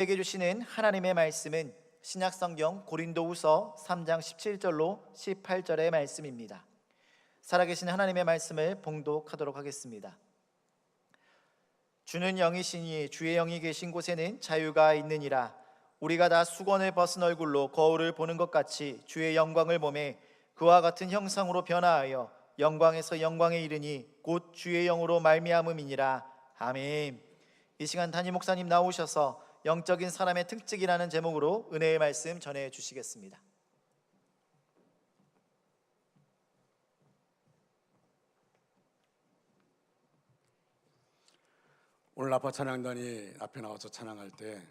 우리에게 주시는 하나님의 말씀은 신약성경 고린도후서 3장 17절로 18절의 말씀입니다. 살아계신 하나님의 말씀을 봉독하도록 하겠습니다. 주는 영이시니 주의 영이 계신 곳에는 자유가 있느니라. 우리가 다 수건을 벗은 얼굴로 거울을 보는 것 같이 주의 영광을 보매 그와 같은 형상으로 변화하여 영광에서 영광에 이르니 곧 주의 영으로 말미암음이니라. 아멘. 이 시간 담임 목사님 나오셔서 영적인 사람의 특징이라는 제목으로 은혜의 말씀 전해 주시겠습니다. 오늘 아빠 찬양단이 앞에 나와서 찬양할 때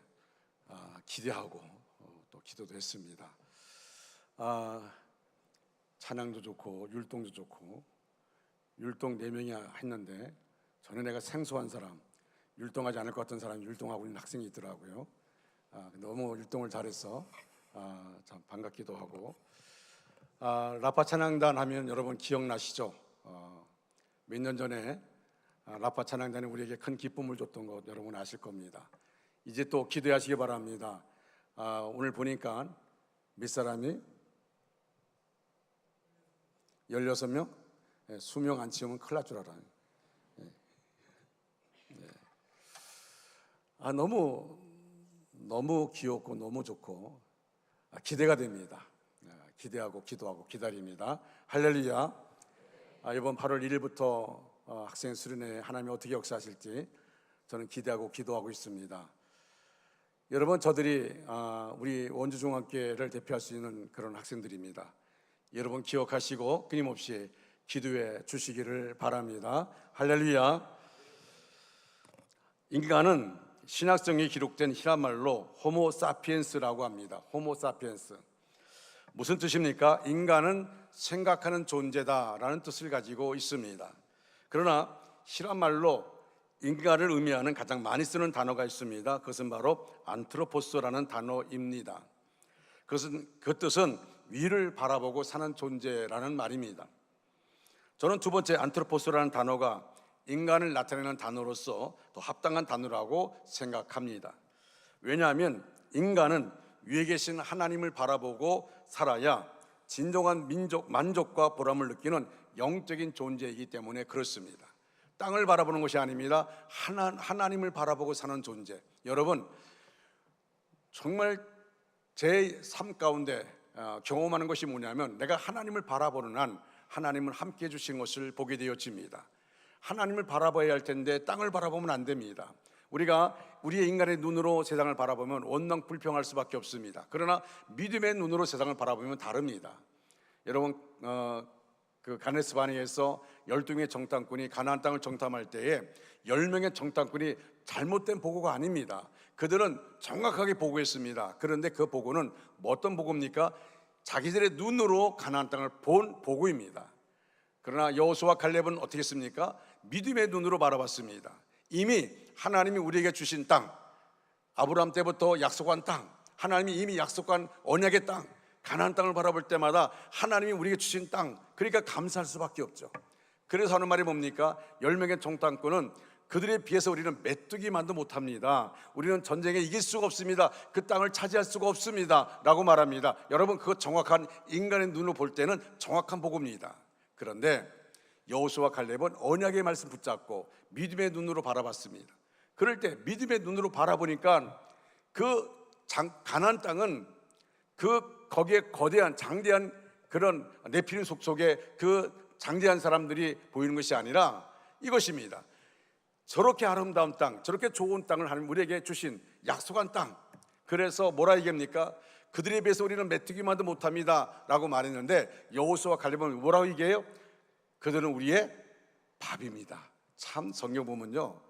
기대하고 또 기도도 했습니다. 찬양도 좋고 율동도 좋고, 율동 4명이 했는데 전에 내가 생소한 사람, 율동하지 않을 것 같은 사람이 율동하고 있는 학생이 있더라고요. 너무 율동을 잘해서 참 반갑기도 하고. 라파 찬양단 하면 여러분 기억나시죠? 몇 년 전에 라파 찬양단이 우리에게 큰 기쁨을 줬던 것 여러분 아실 겁니다. 이제 또 기대하시기 바랍니다. 오늘 보니까 몇 사람이 16명? 수명 안 채우면 큰일 날 줄 알아요. 너무 귀엽고 너무 좋고 기대가 됩니다. 기대하고 기도하고 기다립니다. 할렐루야. 이번 8월 1일부터 학생 수련회 하나님이 어떻게 역사하실지 저는 기대하고 기도하고 있습니다. 여러분, 저들이 우리 원주중학교를 대표할 수 있는 그런 학생들입니다. 여러분 기억하시고 끊임없이 기도해 주시기를 바랍니다. 할렐루야. 인간은 신약성에 기록된 히라말로 호모사피엔스라고 합니다. 호모사피엔스. 무슨 뜻입니까? 인간은 생각하는 존재다라는 뜻을 가지고 있습니다. 그러나 히라말로 인간을 의미하는 가장 많이 쓰는 단어가 있습니다. 그것은 바로 안트로포스라는 단어입니다. 그 뜻은 위를 바라보고 사는 존재라는 말입니다. 저는 두 번째 안트로포스라는 단어가 인간을 나타내는 단어로서 더 합당한 단어라고 생각합니다. 왜냐하면 인간은 위에 계신 하나님을 바라보고 살아야 진정한 만족과 보람을 느끼는 영적인 존재이기 때문에 그렇습니다. 땅을 바라보는 것이 아닙니다. 하나님을 바라보고 사는 존재. 여러분, 정말 제 삶 가운데 경험하는 것이 뭐냐면, 내가 하나님을 바라보는 한 하나님은 함께 해주신 것을 보게 되어집니다. 하나님을 바라봐야 할 텐데 땅을 바라보면 안 됩니다. 우리가 우리의 인간의 눈으로 세상을 바라보면 원망 불평할 수밖에 없습니다. 그러나 믿음의 눈으로 세상을 바라보면 다릅니다. 여러분, 그 가네스 바니에서 12명의 정탐꾼이 가나안 땅을 정탐할 때에 10명의 정탐꾼이 잘못된 보고가 아닙니다. 그들은 정확하게 보고했습니다. 그런데 그 보고는 어떤 보고입니까? 자기들의 눈으로 가나안 땅을 본 보고입니다. 그러나 여호수아와 갈렙은 어떻게 했습니까? 믿음의 눈으로 바라봤습니다. 이미 하나님이 우리에게 주신 땅, 아브라함 때부터 약속한 땅, 하나님이 이미 약속한 언약의 땅, 가나안 땅을 바라볼 때마다 하나님이 우리에게 주신 땅, 그러니까 감사할 수밖에 없죠. 그래서 하는 말이 뭡니까? 10명의 정탐꾼은 그들에 비해서 우리는 메뚜기만도 못합니다. 우리는 전쟁에 이길 수가 없습니다. 그 땅을 차지할 수가 없습니다 라고 말합니다. 여러분, 그거 정확한 인간의 눈으로 볼 때는 정확한 보고입니다. 그런데 여호수아와 갈렙은 언약의 말씀 붙잡고 믿음의 눈으로 바라봤습니다. 그럴 때 믿음의 눈으로 바라보니까 그 가나안 땅은 거기에 거대한 장대한 그런 네피림 속에 그 장대한 사람들이 보이는 것이 아니라 이것입니다. 저렇게 아름다운 땅, 저렇게 좋은 땅을 하나님 우리에게 주신 약속한 땅. 그래서 뭐라 얘기합니까? 그들에 비해서 우리는 메뚜기만도 못합니다 라고 말했는데, 여호수아와 갈렙은 뭐라고 얘기해요? 그들은 우리의 밥입니다. 참, 성경 보면요,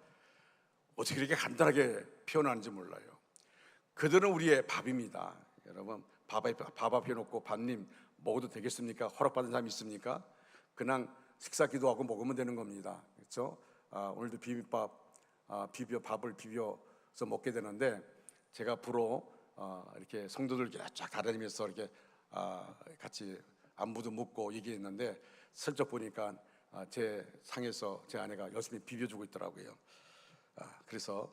어떻게 이렇게 간단하게 표현하는지 몰라요. 그들은 우리의 밥입니다. 여러분, 밥 앞에 놓고 밥님 먹어도 되겠습니까? 허락받은 사람이 있습니까? 그냥 식사 기도하고 먹으면 되는 겁니다. 그렇죠? 오늘도 밥을 비벼서 먹게 되는데, 제가 부로 이렇게 성도들 쫙 다니면서 이렇게 같이 안부도 묻고 얘기했는데, 슬쩍 보니까 제 상에서 제 아내가 열심히 비벼주고 있더라고요. 그래서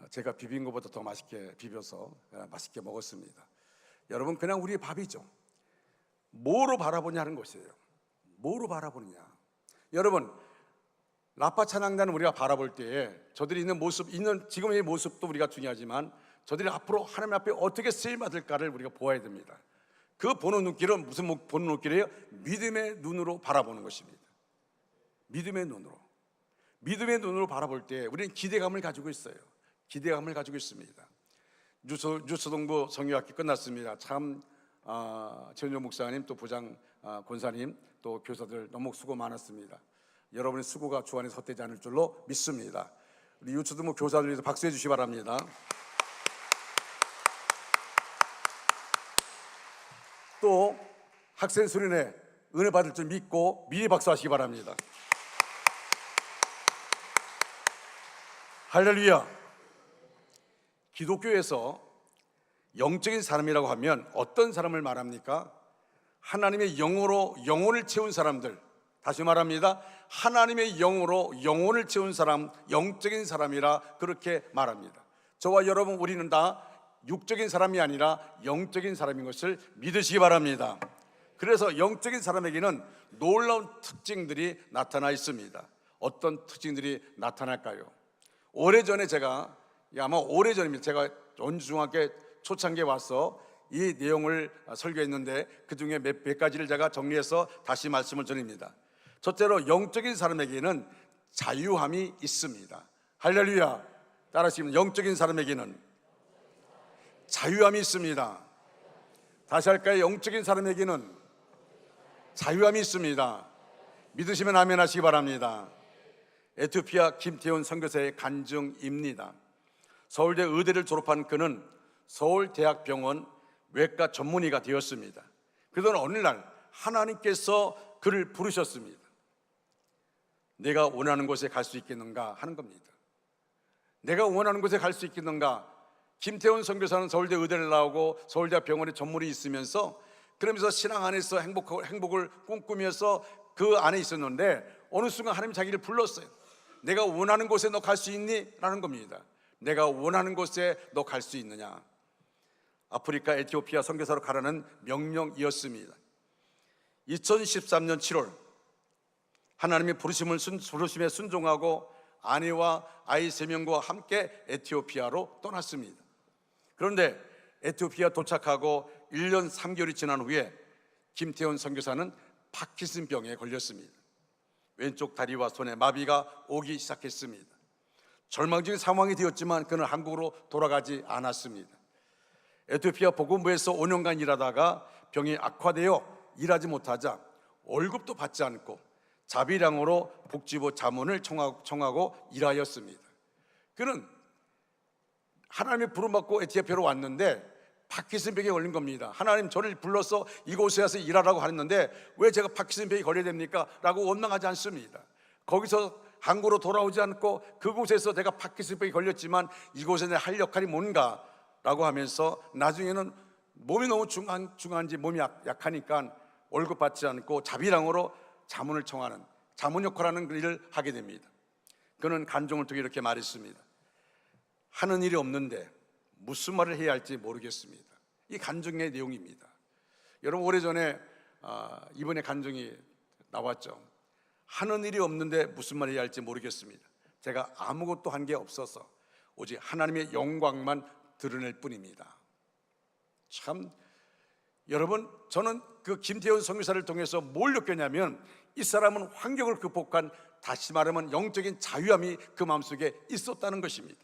제가 비빈 것보다 더 맛있게 비벼서 맛있게 먹었습니다. 여러분, 그냥 우리의 밥이죠. 뭐로 바라보냐는 것이에요. 뭐로 바라보느냐. 여러분, 라파 찬양단은 우리가 바라볼 때에 저들이 있는 모습, 지금의 모습도 우리가 중요하지만 저들이 앞으로 하나님 앞에 어떻게 쓰임받을까를 우리가 보아야 됩니다. 그 보는 눈길은 무슨 보는 눈길이에요? 믿음의 눈으로 바라보는 것입니다. 믿음의 눈으로. 믿음의 눈으로 바라볼 때 우리는 기대감을 가지고 있어요. 기대감을 가지고 있습니다. 뉴스동부 성교학기 끝났습니다. 참 최은종 목사님, 또 부장 권사님, 또 교사들 너무 수고 많았습니다. 여러분의 수고가 주 안에서 헛되지 않을 줄로 믿습니다. 우리 유초등부 교사들 위해서 박수해 주시기 바랍니다. 또 학생 수련회 은혜 받을 줄 믿고 미리 박수하시기 바랍니다. 할렐루야. 기독교에서 영적인 사람이라고 하면 어떤 사람을 말합니까? 하나님의 영으로 영혼을 채운 사람들. 다시 말합니다. 하나님의 영으로 영혼을 채운 사람, 영적인 사람이라 그렇게 말합니다. 저와 여러분, 우리는 다 육적인 사람이 아니라 영적인 사람인 것을 믿으시기 바랍니다. 그래서 영적인 사람에게는 놀라운 특징들이 나타나 있습니다. 어떤 특징들이 나타날까요? 오래전에 아마 오래전입니다. 제가 원주중학교 초창기에 와서 이 내용을 설교했는데 그 중에 몇 가지를 제가 정리해서 다시 말씀을 드립니다. 첫째로 영적인 사람에게는 자유함이 있습니다. 할렐루야. 따라하시면 영적인 사람에게는 자유함이 있습니다. 다시 할까요? 영적인 사람에게는 자유함이 있습니다. 믿으시면 아멘 하시기 바랍니다. 에티오피아 김태훈 선교사의 간증입니다. 서울대 의대를 졸업한 그는 서울대학병원 외과 전문의가 되었습니다. 그러던 어느 날 하나님께서 그를 부르셨습니다. 내가 원하는 곳에 갈 수 있겠는가 하는 겁니다. 내가 원하는 곳에 갈 수 있겠는가. 김태훈 선교사는 서울대 의대를 나오고 서울대병원에 전문의 있으면서 그러면서 신앙 안에서 행복을 꿈꾸면서 그 안에 있었는데 어느 순간 하나님이 자기를 불렀어요. 내가 원하는 곳에 너 갈 수 있니? 라는 겁니다. 내가 원하는 곳에 너 갈 수 있느냐. 아프리카 에티오피아 선교사로 가라는 명령이었습니다. 2013년 7월 하나님의 부르심에 순종하고 아내와 아이 3명과 함께 에티오피아로 떠났습니다. 그런데 에티오피아 도착하고 1년 3개월이 지난 후에 김태훈 선교사는 파킨슨병에 걸렸습니다. 왼쪽 다리와 손에 마비가 오기 시작했습니다. 절망적인 상황이 되었지만 그는 한국으로 돌아가지 않았습니다. 에티오피아 복음부에서 5년간 일하다가 병이 악화되어 일하지 못하자 월급도 받지 않고 자비량으로 복지부 자문을 청하고 일하였습니다. 그는 하나님의 부름받고 에티오피아로 왔는데 파킨슨병에 걸린 겁니다. 하나님 저를 불러서 이곳에 와서 일하라고 하는데 왜 제가 파킨슨병에 걸려야 됩니까? 라고 원망하지 않습니다. 거기서 한국으로 돌아오지 않고 그곳에서 내가 파킨슨병에 걸렸지만 이곳에 내 할 역할이 뭔가? 라고 하면서 나중에는 몸이 너무 중한지 몸이 약하니까 월급 받지 않고 자비량으로 자문을 청하는 자문 역할하는 일을 하게 됩니다. 그는 간증을 통해 이렇게 말했습니다. 하는 일이 없는데 무슨 말을 해야 할지 모르겠습니다. 이 간증의 내용입니다. 여러분, 오래전에 이번에 간증이 나왔죠. 하는 일이 없는데 무슨 말을 해야 할지 모르겠습니다. 제가 아무것도 한 게 없어서 오직 하나님의 영광만 드러낼 뿐입니다. 참, 여러분, 저는 그 김태훈 선교사를 통해서 뭘 느꼈냐면 이 사람은 환경을 극복한, 다시 말하면 영적인 자유함이 그 마음속에 있었다는 것입니다.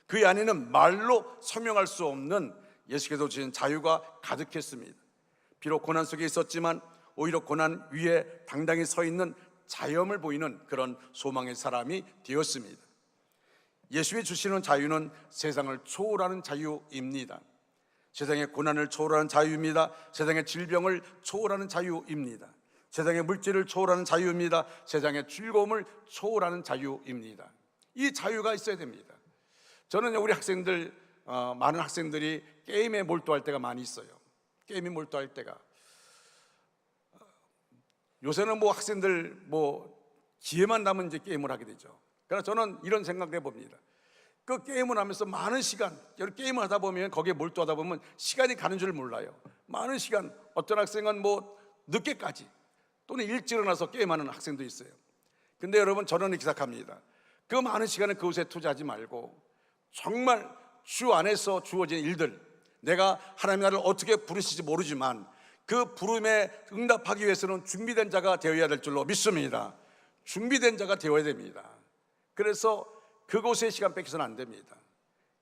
그 안에는 말로 설명할 수 없는 예수께서 주신 자유가 가득했습니다. 비록 고난 속에 있었지만 오히려 고난 위에 당당히 서 있는 자유함을 보이는 그런 소망의 사람이 되었습니다. 예수의 주시는 자유는 세상을 초월하는 자유입니다. 세상의 고난을 초월하는 자유입니다. 세상의 질병을 초월하는 자유입니다. 세상의 물질을 초월하는 자유입니다. 세상의 즐거움을 초월하는 자유입니다. 이 자유가 있어야 됩니다. 저는 우리 학생들, 많은 학생들이 게임에 몰두할 때가 많이 있어요. 게임에 몰두할 때가. 요새는 뭐 학생들 기회만 남으면 이제 게임을 하게 되죠. 그러나 저는 이런 생각을 해봅니다. 그 게임을 하면서 많은 시간, 이렇게 게임을 하다 보면 거기에 몰두하다 보면 시간이 가는 줄 몰라요. 많은 시간, 어떤 학생은 뭐 늦게까지 또는 일찍 일어나서 게임하는 학생도 있어요. 근데 여러분, 저는 이렇게 생각합니다. 그 많은 시간을 그것에 투자하지 말고 정말 주 안에서 주어진 일들, 내가 하나님 나를 어떻게 부르실지 모르지만 그 부름에 응답하기 위해서는 준비된 자가 되어야 될 줄로 믿습니다. 준비된 자가 되어야 됩니다. 그래서 그곳에 시간 뺏겨서는 안 됩니다.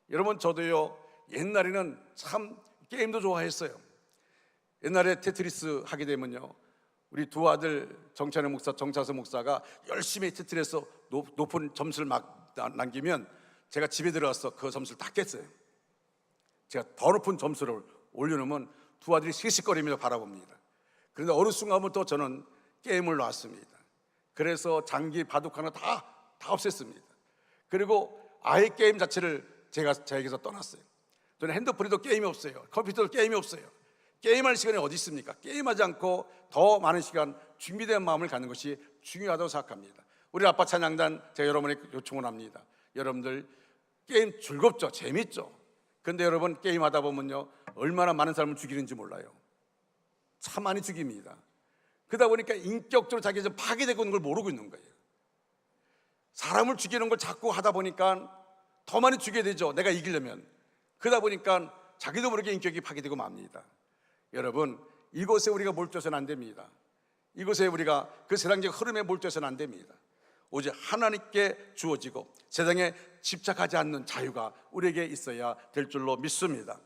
여러분, 저도요, 옛날에는 참 게임도 좋아했어요. 옛날에 테트리스 하게 되면요, 우리 두 아들 정찬의 목사, 정차서 목사가 열심히 테트리스에서 높은 점수를 막 남기면 제가 집에 들어가서 그 점수를 다 깼어요. 제가 더 높은 점수를 올려놓으면 두 아들이 시시거리면서 바라봅니다. 그런데 어느 순간부터 저는 게임을 놨습니다. 그래서 장기, 바둑 하나 다 없앴습니다. 그리고 아예 게임 자체를 저에게서 떠났어요. 저는 핸드폰에도 게임이 없어요. 컴퓨터도 게임이 없어요. 게임할 시간이 어디 있습니까? 게임하지 않고 더 많은 시간 준비된 마음을 갖는 것이 중요하다고 생각합니다. 우리 아빠 찬양단, 제가 여러분에게 요청을 합니다. 여러분들 게임 즐겁죠? 재밌죠? 근데 여러분, 게임하다 보면요, 얼마나 많은 사람을 죽이는지 몰라요. 참 많이 죽입니다. 그러다 보니까 인격적으로 자기가 파괴되고 있는 걸 모르고 있는 거예요. 사람을 죽이는 걸 자꾸 하다 보니까 더 많이 죽여야 되죠, 내가 이기려면. 그러다 보니까 자기도 모르게 인격이 파괴되고 맙니다. 여러분, 이곳에 우리가 몰두해서는 안 됩니다. 이곳에 우리가 그 세상적 흐름에 몰두해서는 안 됩니다. 오직 하나님께 주어지고 세상에 집착하지 않는 자유가 우리에게 있어야 될 줄로 믿습니다.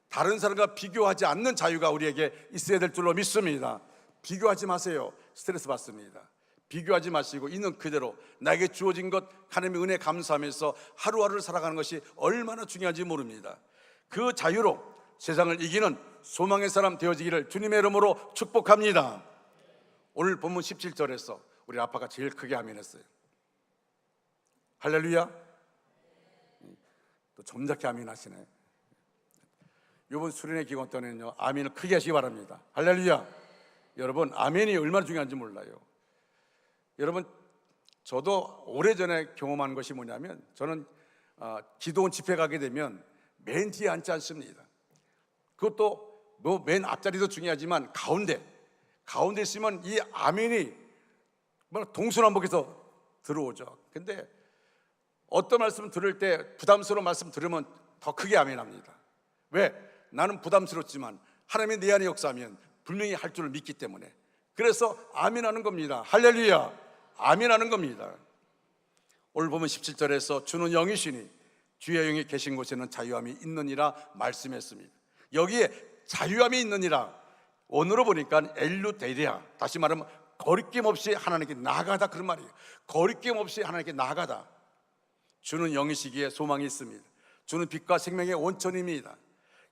다른 사람과 비교하지 않는 자유가 우리에게 있어야 될 줄로 믿습니다. 비교하지 마세요. 스트레스 받습니다. 비교하지 마시고 있는 그대로 나에게 주어진 것 하나님의 은혜 감사하면서 하루하루를 살아가는 것이 얼마나 중요한지 모릅니다. 그 자유로 세상을 이기는 소망의 사람 되어지기를 주님의 이름으로 축복합니다. 오늘 본문 17절에서 우리 아빠가 제일 크게 아멘했어요. 할렐루야. 또 점잖게 아멘하시네. 이번 수련회 기간 때는요, 아멘을 크게 하시기 바랍니다. 할렐루야. 여러분, 아멘이 얼마나 중요한지 몰라요. 여러분, 저도 오래전에 경험한 것이 뭐냐면, 저는 기도원 집회 가게 되면 맨 뒤에 앉지 않습니다. 그것도 뭐 맨 앞자리도 중요하지만 가운데 있으면 이 아멘이 동서남북에서 들어오죠. 근데 어떤 말씀 들을 때 부담스러운 말씀 들으면 더 크게 아멘합니다. 왜? 나는 부담스럽지만 하나님이 내 안에 역사하면 분명히 할 줄을 믿기 때문에. 그래서 아멘하는 겁니다. 할렐루야. 아멘하는 겁니다. 오늘 보면 17절에서 주는 영이시니 주의 영이 계신 곳에는 자유함이 있느니라 말씀했습니다. 여기에 자유함이 있느니라, 원어로 보니까 엘루데리아, 다시 말하면 거리낌 없이 하나님께 나아가다, 그런 말이에요. 거리낌 없이 하나님께 나아가다. 주는 영이시기에 소망이 있습니다. 주는 빛과 생명의 원천입니다.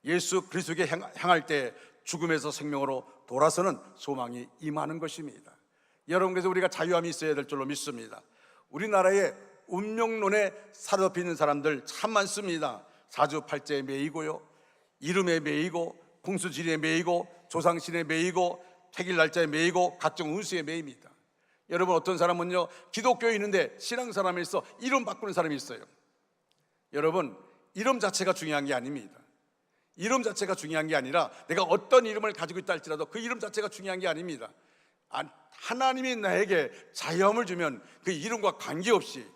예수 그리스도께 향할 때 죽음에서 생명으로 돌아서는 소망이 임하는 것입니다. 여러분, 그래서 우리가 자유함이 있어야 될 줄로 믿습니다. 우리나라에 운명론에 사로잡혀 있는 사람들 참 많습니다. 사주팔자에 매이고요, 이름에 매이고, 풍수지리에 매이고, 조상신에 매이고, 택일 날짜에 매이고, 각종 운수에 매입니다. 여러분, 어떤 사람은요, 기독교에 있는데 신앙 사람에서 이름 바꾸는 사람이 있어요. 여러분, 이름 자체가 중요한 게 아닙니다. 이름 자체가 중요한 게 아니라 내가 어떤 이름을 가지고 있다 할지라도 그 이름 자체가 중요한 게 아닙니다. 하나님이 나에게 자유함을 주면 그 이름과 관계없이,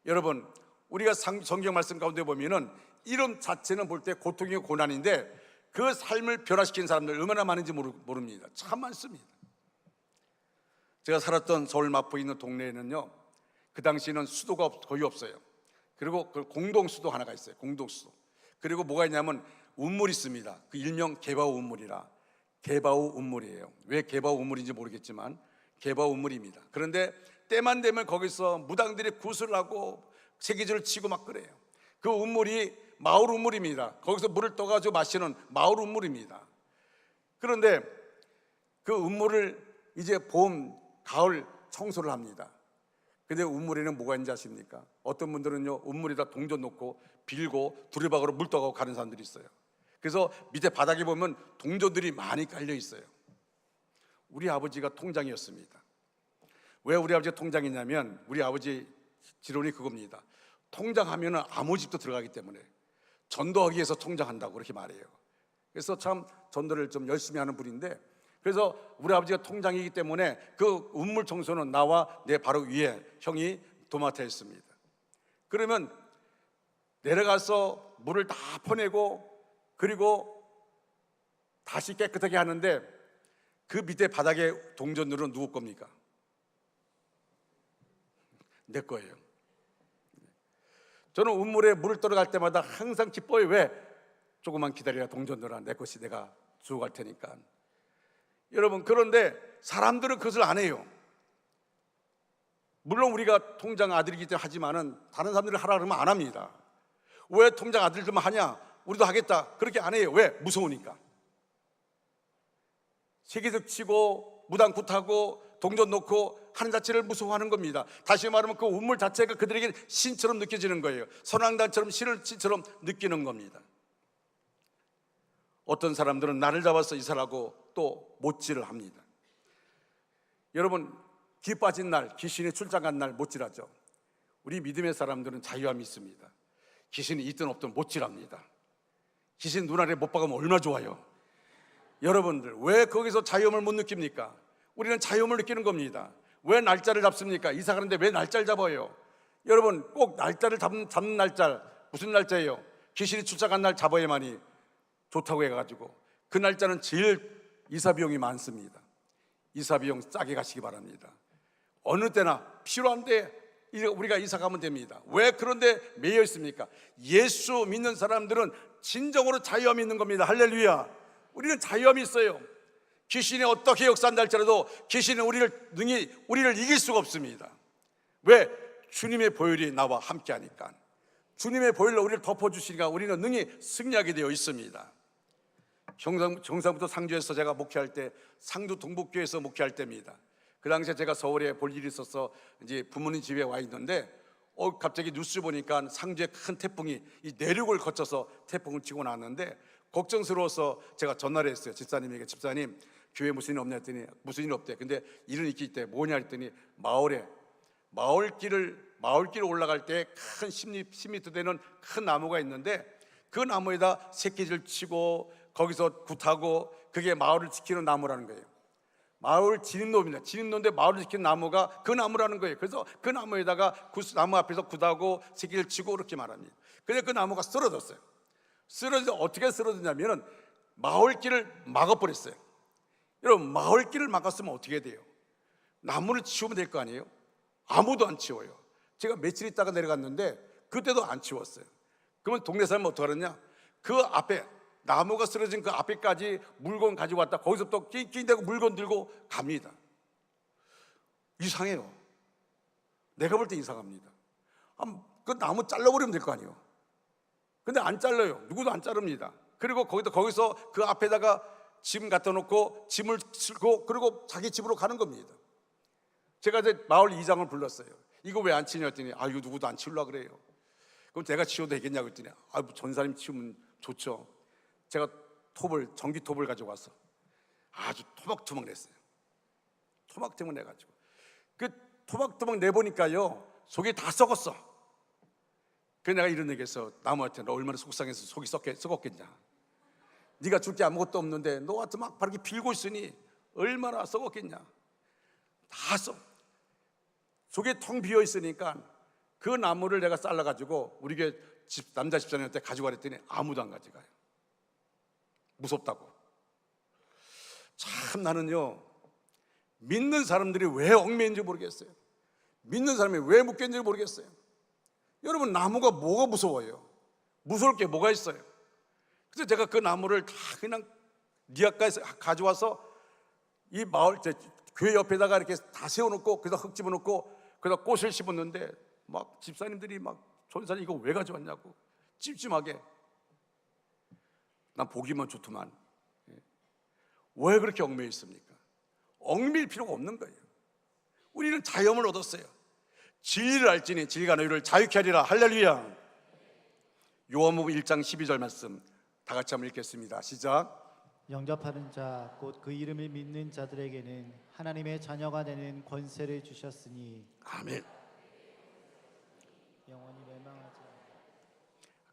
여러분, 우리가 성경 말씀 가운데 보면은 이름 자체는 볼 때 고통이고 고난인데 그 삶을 변화시키는 사람들 얼마나 많은지 모릅니다. 참 많습니다. 제가 살았던 서울 마포에 있는 동네에는요, 그 당시에는 수도가 거의 없어요. 그리고 그 공동수도 하나가 있어요. 공동수도. 그리고 뭐가 있냐면 운물이 있습니다. 그 일명 개바우 운물이라. 개바우 운물이에요. 왜 개바우 운물인지 모르겠지만 개바우 운물입니다. 그런데 때만 되면 거기서 무당들이 구슬을 하고 세기줄을 치고 막 그래요. 그 운물이 마을 운물입니다. 거기서 물을 떠가지고 마시는 마을 운물입니다. 그런데 그 운물을 이제 봄, 가을 청소를 합니다. 근데 운물에는 뭐가 있는지 아십니까? 어떤 분들은요, 운물에다 동전 놓고 빌고 두리박으로 물 떠가고 가는 사람들이 있어요. 그래서 밑에 바닥에 보면 동전들이 많이 깔려 있어요. 우리 아버지가 통장이었습니다. 왜 우리 아버지가 통장이냐면 우리 아버지 지론이 그겁니다. 통장하면은 아무 집도 들어가기 때문에 전도하기 위해서 통장한다고 그렇게 말해요. 그래서 참 전도를 좀 열심히 하는 분인데, 그래서 우리 아버지가 통장이기 때문에 그 우물 청소는 나와 내 바로 위에 형이 도맡아 했습니다. 그러면 내려가서 물을 다 퍼내고 그리고 다시 깨끗하게 하는데, 그 밑에 바닥에 동전들은 누구 겁니까? 내 거예요. 저는 우물에 물을 떨어갈 때마다 항상 기뻐요. 왜? 조금만 기다려야 동전들아, 내 것이 내가 주고 갈 테니까. 여러분, 그런데 사람들은 그것을 안 해요. 물론 우리가 통장 아들이기 때문에 하지만은 다른 사람들이 하라 그러면 안 합니다. 왜 통장 아들들만 하냐? 우리도 하겠다. 그렇게 안 해요. 왜? 무서우니까. 세계적 치고 무당 굿하고 동전 놓고 하는 자체를 무서워하는 겁니다. 다시 말하면 그 우물 자체가 그들에게 신처럼 느껴지는 거예요. 선왕단처럼 신처럼 느끼는 겁니다. 어떤 사람들은 나를 잡아서 이사라고 또 못질을 합니다. 여러분, 기 빠진 날, 귀신이 출장 간 날 못질하죠. 우리 믿음의 사람들은 자유함이 있습니다. 귀신이 있든 없든 못질합니다. 귀신 눈 아래 못 박으면 얼마나 좋아요. 여러분들, 왜 거기서 자유함을 못 느낍니까? 우리는 자유함을 느끼는 겁니다. 왜 날짜를 잡습니까? 이사 가는데 왜 날짜를 잡아요? 여러분, 꼭 날짜를 잡는 날짜, 무슨 날짜예요? 귀신이 출장한 날 잡아야만이 좋다고 해가지고 그 날짜는 제일 이사 비용이 많습니다. 이사 비용 싸게 가시기 바랍니다. 어느 때나 필요한데 우리가 이사 가면 됩니다. 왜 그런데 매여 있습니까? 예수 믿는 사람들은 진정으로 자유함이 있는 겁니다. 할렐루야. 우리는 자유함이 있어요. 귀신이 어떻게 역사한다 할지라도 귀신은 우리를 이길 수가 없습니다. 왜? 주님의 보혈이 나와 함께 하니까. 주님의 보혈로 우리를 덮어주시니까 우리는 능히 승리하게 되어 있습니다. 경상부터 상주에서 제가 목회할 때, 상주 동북교에서 목회할 때입니다. 그 당시에 제가 서울에 볼 일이 있어서 이제 부모님 집에 와 있는데 갑자기 뉴스 보니까 상주에 큰 태풍이 이 내륙을 거쳐서 태풍을 치고 나왔는데, 걱정스러워서 제가 전화를 했어요. 집사님에게. 집사님, 교회 무슨 일 없냐 했더니 무슨 일 없대. 근데 일은 있기 때문에 뭐냐 했더니 마을길 올라갈 때 큰 10m 되는 큰 나무가 있는데, 그 나무에다 새끼질 치고 거기서 굿하고 그게 마을을 지키는 나무라는 거예요. 마을 진입로입니다. 진입로인데 마을을 지키는 나무가 그 나무라는 거예요. 그래서 그 나무에다가 나무 앞에서 굿하고 새끼를 치고 그렇게 말합니다. 그래서 그 나무가 쓰러졌어요. 어떻게 쓰러졌냐면은 마을길을 막아버렸어요. 여러분, 마을길을 막았으면 어떻게 돼요? 나무를 치우면 될 거 아니에요? 아무도 안 치워요. 제가 며칠 있다가 내려갔는데 그때도 안 치웠어요. 그러면 동네 사람은 어떻게 하느냐? 그 앞에 나무가 쓰러진 그 앞에까지 물건 가지고 왔다 거기서 또 낑낑대고 물건 들고 갑니다. 이상해요. 내가 볼 때 이상합니다. 그 나무 잘라버리면 될 거 아니에요. 근데 안 잘라요. 누구도 안 자릅니다. 그리고 거기서 그 앞에다가 짐 갖다 놓고 짐을 싣고 그리고 자기 집으로 가는 겁니다. 제가 이제 마을 이장을 불렀어요. 이거 왜 안 치냐 했더니 이거 누구도 안 치우려고 그래요. 그럼 내가 치워도 되겠냐고 했더니 전사님 치우면 좋죠. 제가 전기톱을 가지고 와서 아주 토막토막 냈어요. 토막토막 내가지고 그 토막토막 내보니까요 속이 다 썩었어. 그래서 내가 이런 얘기했어. 나무한테 너 얼마나 속상해서 속이 썩었겠냐. 네가 줄 게 아무것도 없는데 너한테 막 바르게 빌고 있으니 얼마나 썩었겠냐. 다 속에 텅 비어 있으니까 그 나무를 내가 잘라가지고 우리 교회 남자 집사님한테 가지고 가랬더니 아무도 안 가져가요. 무섭다고. 참 나는요 믿는 사람들이 왜 얽매인지 모르겠어요. 믿는 사람이 왜 묶였는지 모르겠어요. 여러분, 나무가 뭐가 무서워요? 무서울 게 뭐가 있어요? 그래서 제가 그 나무를 다 그냥 니아까에서 가져와서 이 마을 교회 옆에다가 이렇게 다 세워놓고 거기다 흙 집어넣고 거기다 꽃을 심었는데 막 집사님들이 막 전사님 이거 왜 가져왔냐고 찜찜하게. 난 보기만 좋더만. 왜 그렇게 얽매여 있습니까? 얽매일 필요가 없는 거예요. 우리는 자유함을 얻었어요. 진리를 알지니 진리가 너희를 자유케 하리라. 할렐루야. 요한복음 1장 12절 말씀 다 같이 한번 읽겠습니다. 시작. 영접하는 자 곧 그 이름을 믿는 자들에게는 하나님의 자녀가 되는 권세를 주셨으니 아멘. 영원히 멸망하는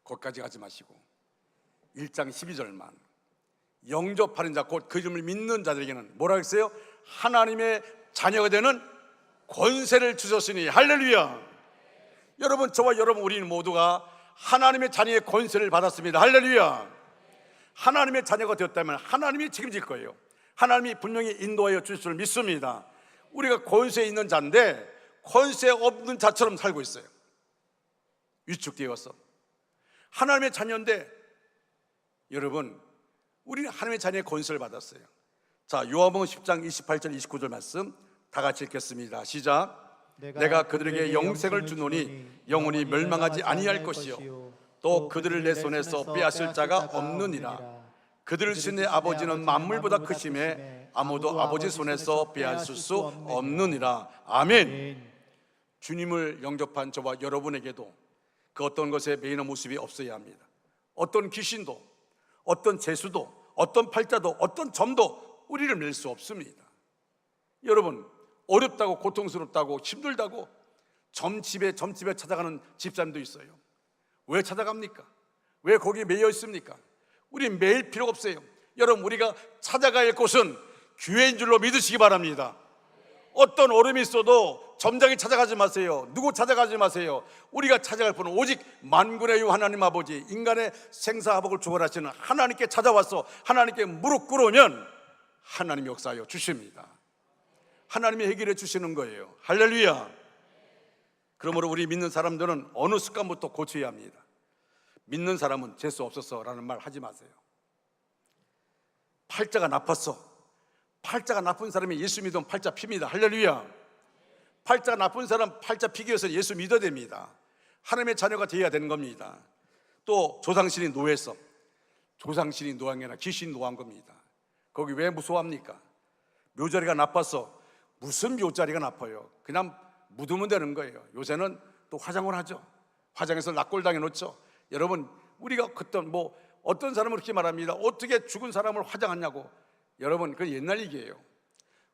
거기까지 가지 마시고 1장 12절만 영접하는 자 곧 그 이름을 믿는 자들에게는 뭐라고 했어요? 하나님의 자녀가 되는 권세를 주셨으니 할렐루야. 여러분, 저와 여러분 우리는 모두가 하나님의 자녀의 권세를 받았습니다. 할렐루야. 하나님의 자녀가 되었다면 하나님이 책임질 거예요. 하나님이 분명히 인도하여 주실 줄 믿습니다. 우리가 권세 있는 자인데 권세 없는 자처럼 살고 있어요. 위축되어서. 하나님의 자녀인데 여러분, 우리는 하나님의 자녀의 권세를 받았어요. 자, 요한복음 10장 28절 29절 말씀 다 같이 읽겠습니다. 시작. 내가 그들에게 영생을 주노니 영원히 멸망하지 아니할 것이요 또 그들을 내 손에서 빼앗을 자가 없느니라. 그들을 주신 내 아버지는 만물보다 크심에 아무도 아버지 손에서 빼앗을 수 없느니라. 아멘. 주님을 영접한 저와 여러분에게도 그 어떤 것에 매이는 모습이 없어야 합니다. 어떤 귀신도, 어떤 재수도, 어떤 팔자도, 어떤 점도 우리를 낼 수 없습니다. 여러분, 어렵다고, 고통스럽다고, 힘들다고 점집에 찾아가는 집사님도 있어요. 왜 찾아갑니까? 왜 거기에 매여 있습니까? 우리 매일 필요가 없어요. 여러분, 우리가 찾아갈 곳은 교회인 줄로 믿으시기 바랍니다. 어떤 어려움이 있어도 점장이 찾아가지 마세요. 누구 찾아가지 마세요. 우리가 찾아갈 분은 오직 만군의 유 하나님 아버지, 인간의 생사화복을 주관하시는 하나님께 찾아와서 하나님께 무릎 꿇으면 하나님이 역사하여 주십니다. 하나님이 해결해 주시는 거예요. 할렐루야. 그러므로 우리 믿는 사람들은 어느 습관부터 고쳐야 합니다. 믿는 사람은 재수 없어서라는 말 하지 마세요. 팔자가 나빴어. 팔자가 나쁜 사람이 예수 믿으면 팔자 핍니다. 할렐루야. 팔자가 나쁜 사람 팔자 피기 위해서 예수 믿어야 됩니다. 하나님의 자녀가 되어야 되는 겁니다. 또 조상신이 노예서, 조상신이 노한 게 아니라 귀신이 노한 겁니다. 거기 왜 무서워합니까? 묘자리가 나빠서. 무슨 묘자리가 나빠요? 그냥 묻으면 되는 거예요. 요새는 또 화장을 하죠. 화장해서 락골당해 놓죠. 여러분, 우리가 어떤 사람은 그렇게 말합니다. 어떻게 죽은 사람을 화장하냐고. 여러분, 그건 옛날 얘기예요.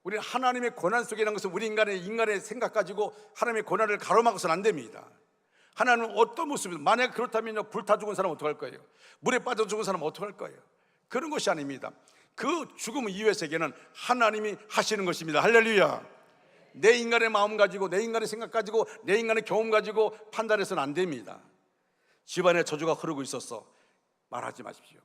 우리는 하나님의 고난 속에 있는 것은 우리 인간의 생각 가지고 하나님의 고난을 가로막아서는 안 됩니다. 하나님은 어떤 모습이든, 만약 그렇다면요, 불타 죽은 사람 어떡할 거예요? 물에 빠져 죽은 사람 어떡할 거예요? 그런 것이 아닙니다. 그 죽음 이후의 세계는 하나님이 하시는 것입니다. 할렐루야. 내 인간의 마음 가지고, 내 인간의 생각 가지고, 내 인간의 경험 가지고 판단해서는 안 됩니다. 집안에 저주가 흐르고 있었어, 말하지 마십시오.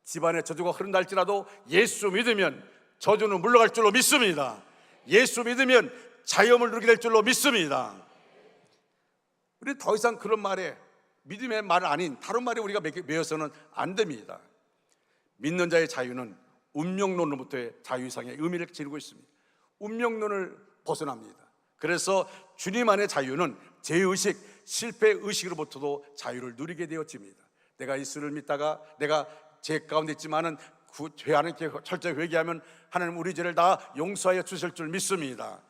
집안에 저주가 흐른다 할지라도 예수 믿으면 저주는 물러갈 줄로 믿습니다. 예수 믿으면 자유함을 누리게 될 줄로 믿습니다. 우리 더 이상 그런 말에, 믿음의 말 아닌 다른 말에 우리가 매여서는 안 됩니다. 믿는 자의 자유는 운명론으로부터의 자유 이상의 의미를 지니고 있습니다. 운명론을 벗어납니다. 그래서 주님 안의 자유는 죄의식, 실패의식으로부터도 자유를 누리게 되어집니다. 내가 예수를 믿다가 내가 죄 가운데 있지만은 그 죄 안에 철저히 회개하면 하나님 우리 죄를 다 용서하여 주실 줄 믿습니다.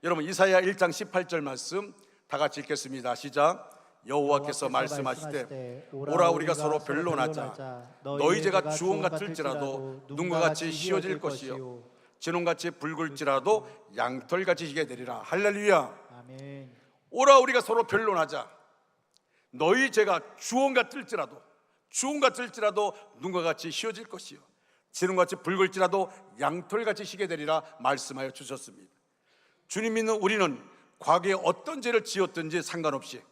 여러분, 이사야 1장 18절 말씀 다 같이 읽겠습니다. 시작. 여호와께서 말씀하시되 오라 우리가 서로 변론하자. 너희 죄가 주홍 같을지라도 눈과 같이 휘어질 것이요 진홍같이 붉을지라도 양털같이 희게 되리라. 할렐루야. 아멘. 오라 우리가 서로 변론하자. 너희 죄가 주홍 같을지라도 눈과 같이 휘어질 것이요 진홍같이 붉을지라도 양털같이 희게 되리라 말씀하여 주셨습니다. 주님 믿는 우리는 과거에 어떤 죄를 지었든지 상관없이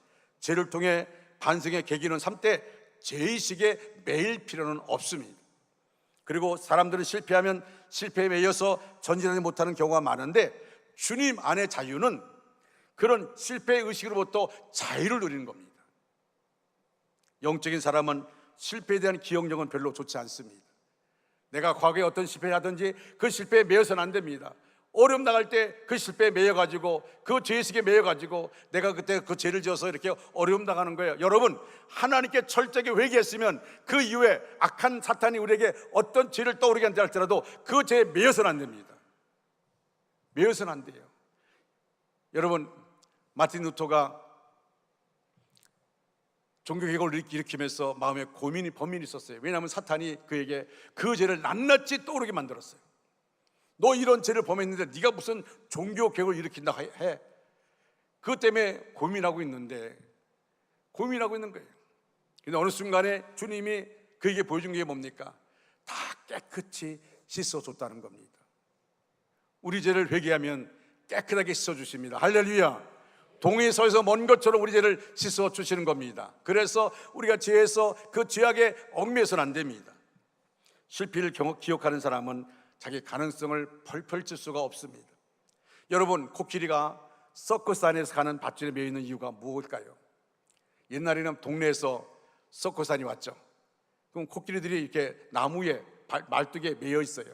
죄를 통해 반성의 계기는 삼되 죄의식에 매일 필요는 없습니다. 그리고 사람들은 실패하면 실패에 매여서 전진하지 못하는 경우가 많은데 주님 안의 자유는 그런 실패의 의식으로부터 자유를 누리는 겁니다. 영적인 사람은 실패에 대한 기억력은 별로 좋지 않습니다. 내가 과거에 어떤 실패를 하든지 그 실패에 매여서는 안 됩니다. 어려움 나갈 때 그 실패에 매여가지고 그 죄의식에 매여가지고 내가 그때 그 죄를 지어서 이렇게 어려움 당하는 거예요. 여러분, 하나님께 철저하게 회개했으면 그 이후에 악한 사탄이 우리에게 어떤 죄를 떠오르게 한다 할지라도 그 죄에 매여서는 안 됩니다. 매여서는 안 돼요. 여러분, 마틴 루터가 종교개혁을 일으키면서 마음에 범민이 있었어요. 왜냐하면 사탄이 그에게 그 죄를 낱낱이 떠오르게 만들었어요. 너 이런 죄를 범했는데 네가 무슨 종교개혁을 일으킨다 해. 그것 때문에 고민하고 있는 거예요. 근데 어느 순간에 주님이 그에게 보여준 게 뭡니까? 다 깨끗이 씻어줬다는 겁니다. 우리 죄를 회개하면 깨끗하게 씻어주십니다. 할렐루야. 동이 서에서 먼 것처럼 우리 죄를 씻어주시는 겁니다. 그래서 우리가 죄에서 그 죄악에 얽매여서는 안 됩니다. 실패를 기억하는 사람은 자기 가능성을 펄펄 칠 수가 없습니다. 여러분, 코끼리가 서커스 안에서 가는 밧줄에 매여 있는 이유가 무엇일까요? 옛날에는 동네에서 서커스단이 왔죠. 그럼 코끼리들이 이렇게 나무에 말뚝에 매여 있어요.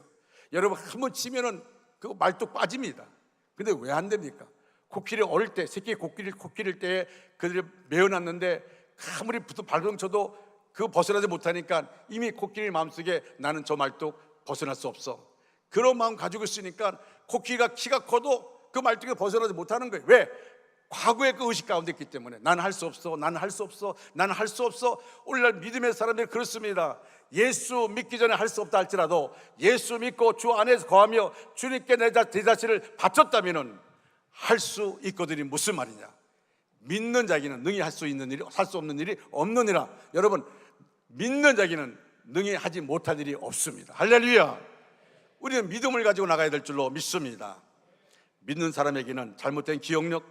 여러분, 한번 치면은 그 말뚝 빠집니다. 근데 왜 안 됩니까? 코끼리 어릴 때, 새끼 코끼리일 때 그들이 매어놨는데 아무리 발버둥 쳐도 그 벗어나지 못하니까 이미 코끼리 마음속에 나는 저 말뚝 벗어날 수 없어. 그런 마음 가지고 있으니까 코끼리가 키가 커도 그 말뚝에 벗어나지 못하는 거예요. 왜? 과거의 그 의식 가운데 있기 때문에 나는 할 수 없어, 나는 할 수 없어, 나는 할 수 없어. 오늘날 믿음의 사람들이 그렇습니다. 예수 믿기 전에 할 수 없다 할지라도 예수 믿고 주 안에서 거하며 주님께 내 자신을 바쳤다면 할 수 있거든요. 무슨 말이냐? 믿는 자에게는 능히 할 수 있는 일이, 할 수 없는 일이 없느니라. 여러분, 믿는 자에게는 능히 하지 못할 일이 없습니다. 할렐루야. 우리는 믿음을 가지고 나가야 될 줄로 믿습니다. 믿는 사람에게는 잘못된 기억력,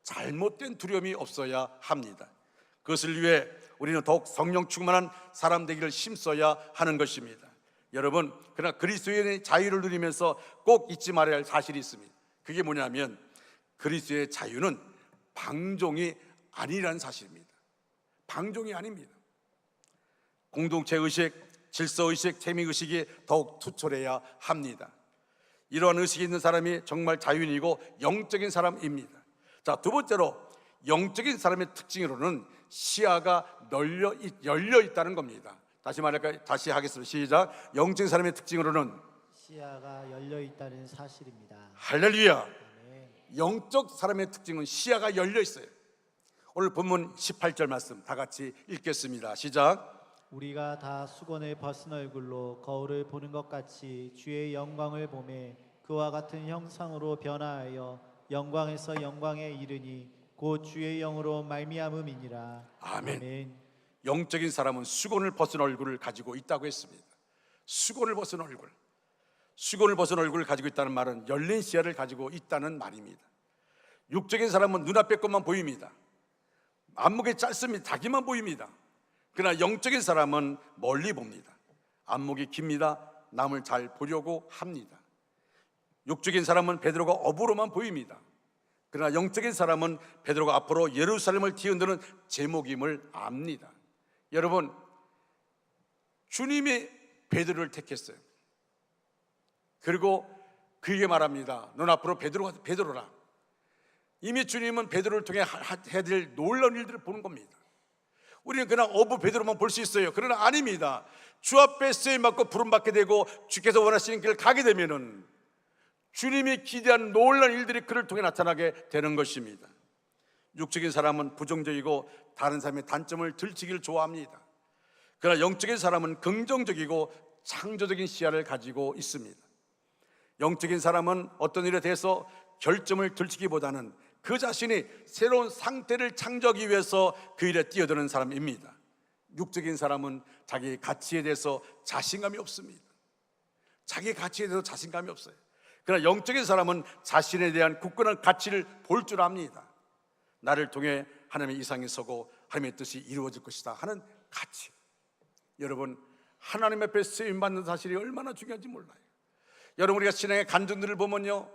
잘못된 두려움이 없어야 합니다. 그것을 위해 우리는 더욱 성령 충만한 사람 되기를 힘써야 하는 것입니다. 여러분, 그러나 그리스도의 자유를 누리면서 꼭 잊지 말아야 할 사실이 있습니다. 그게 뭐냐면 그리스도의 자유는 방종이 아니라는 사실입니다. 방종이 아닙니다. 공동체 의식, 질서 의식, 재미 의식이 더욱 투철해야 합니다. 이러한 의식이 있는 사람이 정말 자유인이고 영적인 사람입니다. 자, 두 번째로 영적인 사람의 특징으로는 시야가 열려 있다는 겁니다. 다시 말할까요? 다시 하겠습니다. 시작. 영적인 사람의 특징으로는 시야가 열려 있다는 사실입니다. 할렐루야. 아멘. 영적 사람의 특징은 시야가 열려 있어요. 오늘 본문 18절 말씀 다 같이 읽겠습니다. 시작. 우리가 다 수건을 벗은 얼굴로 거울을 보는 것 같이 주의 영광을 보매 그와 같은 형상으로 변화하여 영광에서 영광에 이르니 곧 주의 영으로 말미암음이니라. 아멘. 아멘. 영적인 사람은 수건을 벗은 얼굴을 가지고 있다고 했습니다. 수건을 벗은 얼굴. 수건을 벗은 얼굴을 가지고 있다는 말은 열린 시야를 가지고 있다는 말입니다. 육적인 사람은 눈앞의 것만 보입니다. 안목이 짧습니다. 자기만 보입니다. 그러나 영적인 사람은 멀리 봅니다. 안목이 깁니다. 남을 잘 보려고 합니다. 육적인 사람은 베드로가 업으로만 보입니다. 그러나 영적인 사람은 베드로가 앞으로 예루살렘을 뒤흔드는 제목임을 압니다. 여러분, 주님이 베드로를 택했어요. 그리고 그에게 말합니다. 넌 앞으로 베드로라. 이미 주님은 베드로를 통해 해야 될 놀라운 일들을 보는 겁니다. 우리는 그냥 어부 베드로만 볼 수 있어요. 그러나 아닙니다. 주 앞에 쓰임받고 부름받게 되고 주께서 원하시는 길을 가게 되면은 주님이 기대한 놀라운 일들이 그를 통해 나타나게 되는 것입니다. 육적인 사람은 부정적이고 다른 사람의 단점을 들추기를 좋아합니다. 그러나 영적인 사람은 긍정적이고 창조적인 시야를 가지고 있습니다. 영적인 사람은 어떤 일에 대해서 결점을 들추기보다는 그 자신이 새로운 상태를 창조하기 위해서 그 일에 뛰어드는 사람입니다. 육적인 사람은 자기 가치에 대해서 자신감이 없습니다. 자기 가치에 대해서 자신감이 없어요. 그러나 영적인 사람은 자신에 대한 굳건한 가치를 볼 줄 압니다. 나를 통해 하나님의 이상이 서고 하나님의 뜻이 이루어질 것이다 하는 가치. 여러분, 하나님 앞에 쓰임받는 사실이 얼마나 중요한지 몰라요. 여러분, 우리가 신앙의 간증들을 보면요,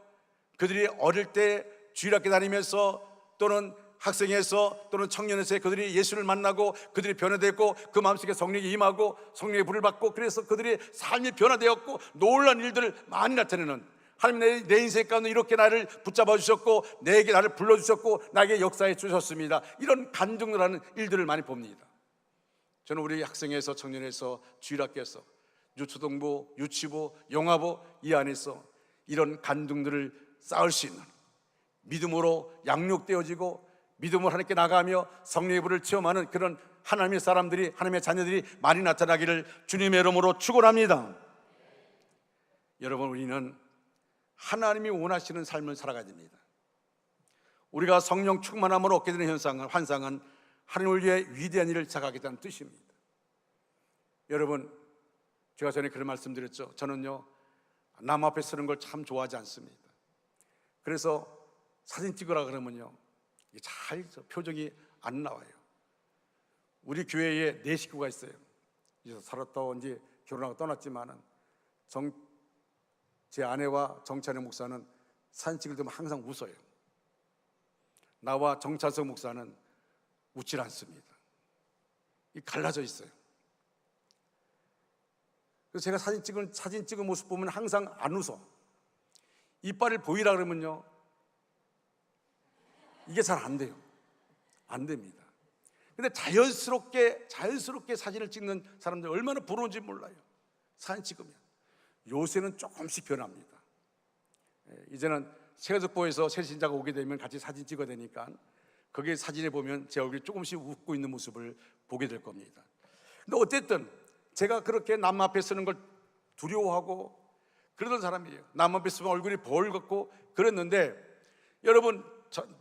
그들이 어릴 때 주일학교 다니면서 또는 학생에서 또는 청년에서 그들이 예수를 만나고 그들이 변화되었고 그 마음속에 성령이 임하고 성령의 불을 받고 그래서 그들이 삶이 변화되었고 놀라운 일들을 많이 나타내는, 하나님 내 인생 가운데 이렇게 나를 붙잡아 주셨고 내게 나를 불러주셨고 나에게 역사해 주셨습니다. 이런 간증을 하는 일들을 많이 봅니다. 저는 우리 학생에서 청년에서 주일학교에서 유초등부, 유치부, 영화부 이 안에서 이런 간증들을 쌓을 수 있는, 믿음으로 양육되어지고 믿음으로 하나님께 나가며 성령의 불을 체험하는 그런 하나님의 사람들이, 하나님의 자녀들이 많이 나타나기를 주님의 이름으로 축원합니다. 여러분, 우리는 하나님이 원하시는 삶을 살아가야 됩니다. 우리가 성령 충만함으로 얻게 되는 환상은 하나님을 위해 위대한 일을 시작하겠다는 뜻입니다. 여러분, 제가 전에 그런 말씀드렸죠. 저는요, 남 앞에 서는 걸 참 좋아하지 않습니다. 그래서 사진 찍으라 그러면요, 이게 잘 표정이 안 나와요. 우리 교회에 4식구가 있어요. 이제 살았다 이제 결혼하고 떠났지만은 제 아내와 정찬의 목사는 사진 찍을 때면 항상 웃어요. 나와 정찬석 목사는 웃질 않습니다. 이 갈라져 있어요. 그래서 제가 사진 찍은 모습 보면 항상 안 웃어. 이빨을 보이라 그러면요, 이게 잘 안 돼요. 안 됩니다. 근데 자연스럽게 사진을 찍는 사람들 얼마나 부러운지 몰라요. 사진 찍으면. 요새는 조금씩 변합니다. 이제는 세가족보에서 새 신자가 오게 되면 같이 사진 찍어야 되니까 거기에 사진에 보면 제 얼굴이 조금씩 웃고 있는 모습을 보게 될 겁니다. 근데 어쨌든 제가 그렇게 남 앞에 서는 걸 두려워하고 그러던 사람이에요. 남 앞에 서면 얼굴이 벌겋고 그랬는데, 여러분,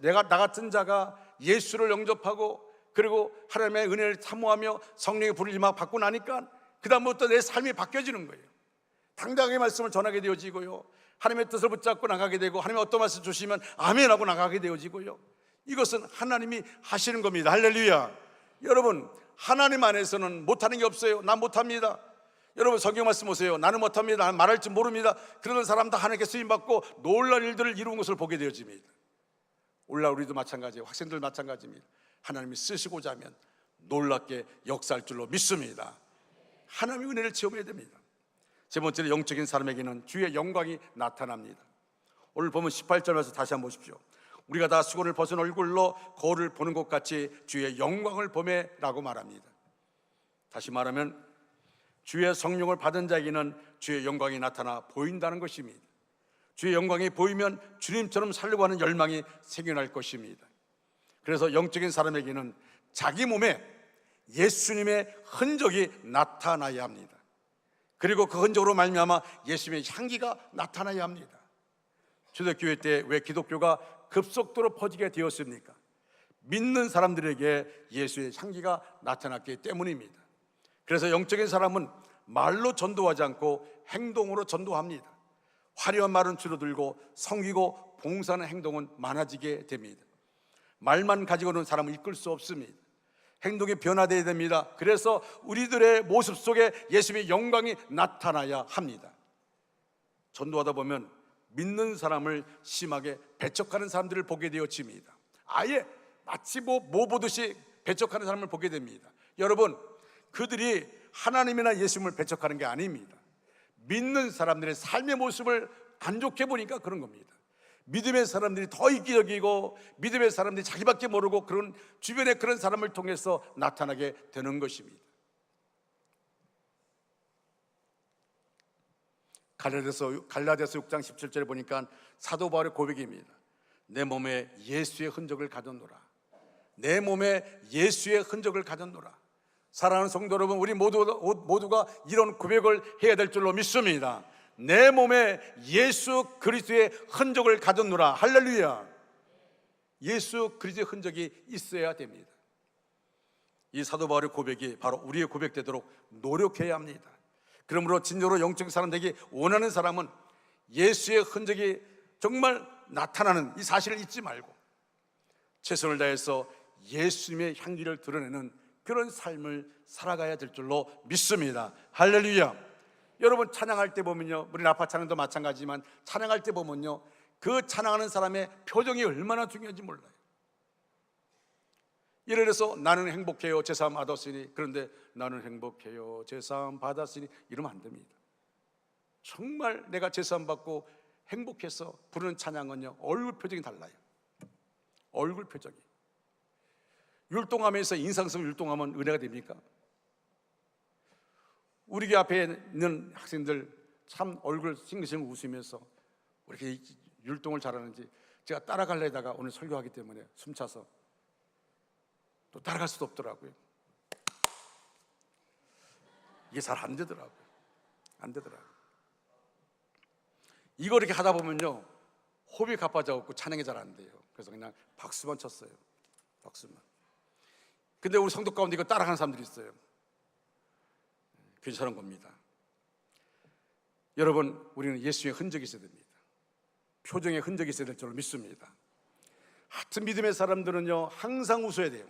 나 같은 자가 예수를 영접하고 그리고 하나님의 은혜를 사모하며 성령의 불을 임하 받고 나니까 그 다음부터 내 삶이 바뀌어지는 거예요. 당당하게 말씀을 전하게 되어지고요, 하나님의 뜻을 붙잡고 나가게 되고, 하나님의 어떤 말씀 주시면 아멘하고 나가게 되어지고요. 이것은 하나님이 하시는 겁니다. 할렐루야. 여러분, 하나님 안에서는 못하는 게 없어요. 난 못합니다. 여러분, 성경 말씀 보세요. 나는 못합니다. 나는 말할 줄 모릅니다. 그러는 사람 다 하나님께 쓰임받고 놀랄 일들을 이루는 것을 보게 되어집니다. 오늘날 우리도 마찬가지예요. 학생들 마찬가지입니다. 하나님이 쓰시고자 하면 놀랍게 역사할 줄로 믿습니다. 하나님의 은혜를 체험해야 됩니다. 세 번째로, 영적인 사람에게는 주의 영광이 나타납니다. 오늘 보면 18절에서 다시 한번 보십시오. 우리가 다 수건을 벗은 얼굴로 거울을 보는 것 같이 주의 영광을 보매 라고 말합니다. 다시 말하면 주의 성령을 받은 자에게는 주의 영광이 나타나 보인다는 것입니다. 주의 영광이 보이면 주님처럼 살려고 하는 열망이 생겨날 것입니다. 그래서 영적인 사람에게는 자기 몸에 예수님의 흔적이 나타나야 합니다. 그리고 그 흔적으로 말미암아 예수님의 향기가 나타나야 합니다. 초대교회 때 왜 기독교가 급속도로 퍼지게 되었습니까? 믿는 사람들에게 예수의 향기가 나타났기 때문입니다. 그래서 영적인 사람은 말로 전도하지 않고 행동으로 전도합니다. 화려한 말은 줄어들고 섬기고 봉사하는 행동은 많아지게 됩니다. 말만 가지고는 사람을 이끌 수 없습니다. 행동이 변화되어야 됩니다. 그래서 우리들의 모습 속에 예수님의 영광이 나타나야 합니다. 전도하다 보면 믿는 사람을 심하게 배척하는 사람들을 보게 되어집니다. 아예 마치 뭐 보듯이 배척하는 사람을 보게 됩니다. 여러분, 그들이 하나님이나 예수님을 배척하는 게 아닙니다. 믿는 사람들의 삶의 모습을 안 좋게 보니까 그런 겁니다. 믿음의 사람들이 더 이기적이고 믿음의 사람들이 자기밖에 모르고 그런 주변에 그런 사람을 통해서 나타나게 되는 것입니다. 갈라디아서 6장 17절에 보니까 사도 바울의 고백입니다. 내 몸에 예수의 흔적을 가졌노라. 내 몸에 예수의 흔적을 가졌노라. 사랑하는 성도 여러분, 우리 모두가 이런 고백을 해야 될 줄로 믿습니다. 내 몸에 예수 그리스도의 흔적을 가졌노라. 할렐루야. 예수 그리스도의 흔적이 있어야 됩니다. 이 사도 바울의 고백이 바로 우리의 고백되도록 노력해야 합니다. 그러므로 진정으로 영적 사람 되기 원하는 사람은 예수의 흔적이 정말 나타나는 이 사실을 잊지 말고 최선을 다해서 예수님의 향기를 드러내는 그런 삶을 살아가야 될 줄로 믿습니다. 할렐루야. 여러분, 찬양할 때 보면요, 우리 나파 찬양도 마찬가지지만 찬양할 때 보면요, 그 찬양하는 사람의 표정이 얼마나 중요한지 몰라요. 예를 들어서 나는 행복해요 제사함 받았으니, 그런데 나는 행복해요 제사함 받았으니 이러면 안 됩니다. 정말 내가 제사함 받고 행복해서 부르는 찬양은요, 얼굴 표정이 달라요. 얼굴 표정이. 율동함에서 인상성 율동하면 은혜가 됩니까? 우리 교 앞에 있는 학생들 참 얼굴 싱글싱글 웃으면서 왜 이렇게 율동을 잘하는지 제가 따라가려다가 오늘 설교하기 때문에 숨차서 또 따라갈 수도 없더라고요. 이게 잘 안 되더라고요. 안 되더라고요. 이거 이렇게 하다 보면요, 호흡이 가빠져갖고 찬양이 잘 안 돼요. 그래서 그냥 박수만 쳤어요. 박수만. 근데 우리 성도 가운데 이거 따라가는 사람들이 있어요. 괜찮은 겁니다. 여러분, 우리는 예수의 흔적이 있어야 됩니다. 표정에 흔적이 있어야 될 줄로 믿습니다. 하여튼 믿음의 사람들은요, 항상 웃어야 돼요.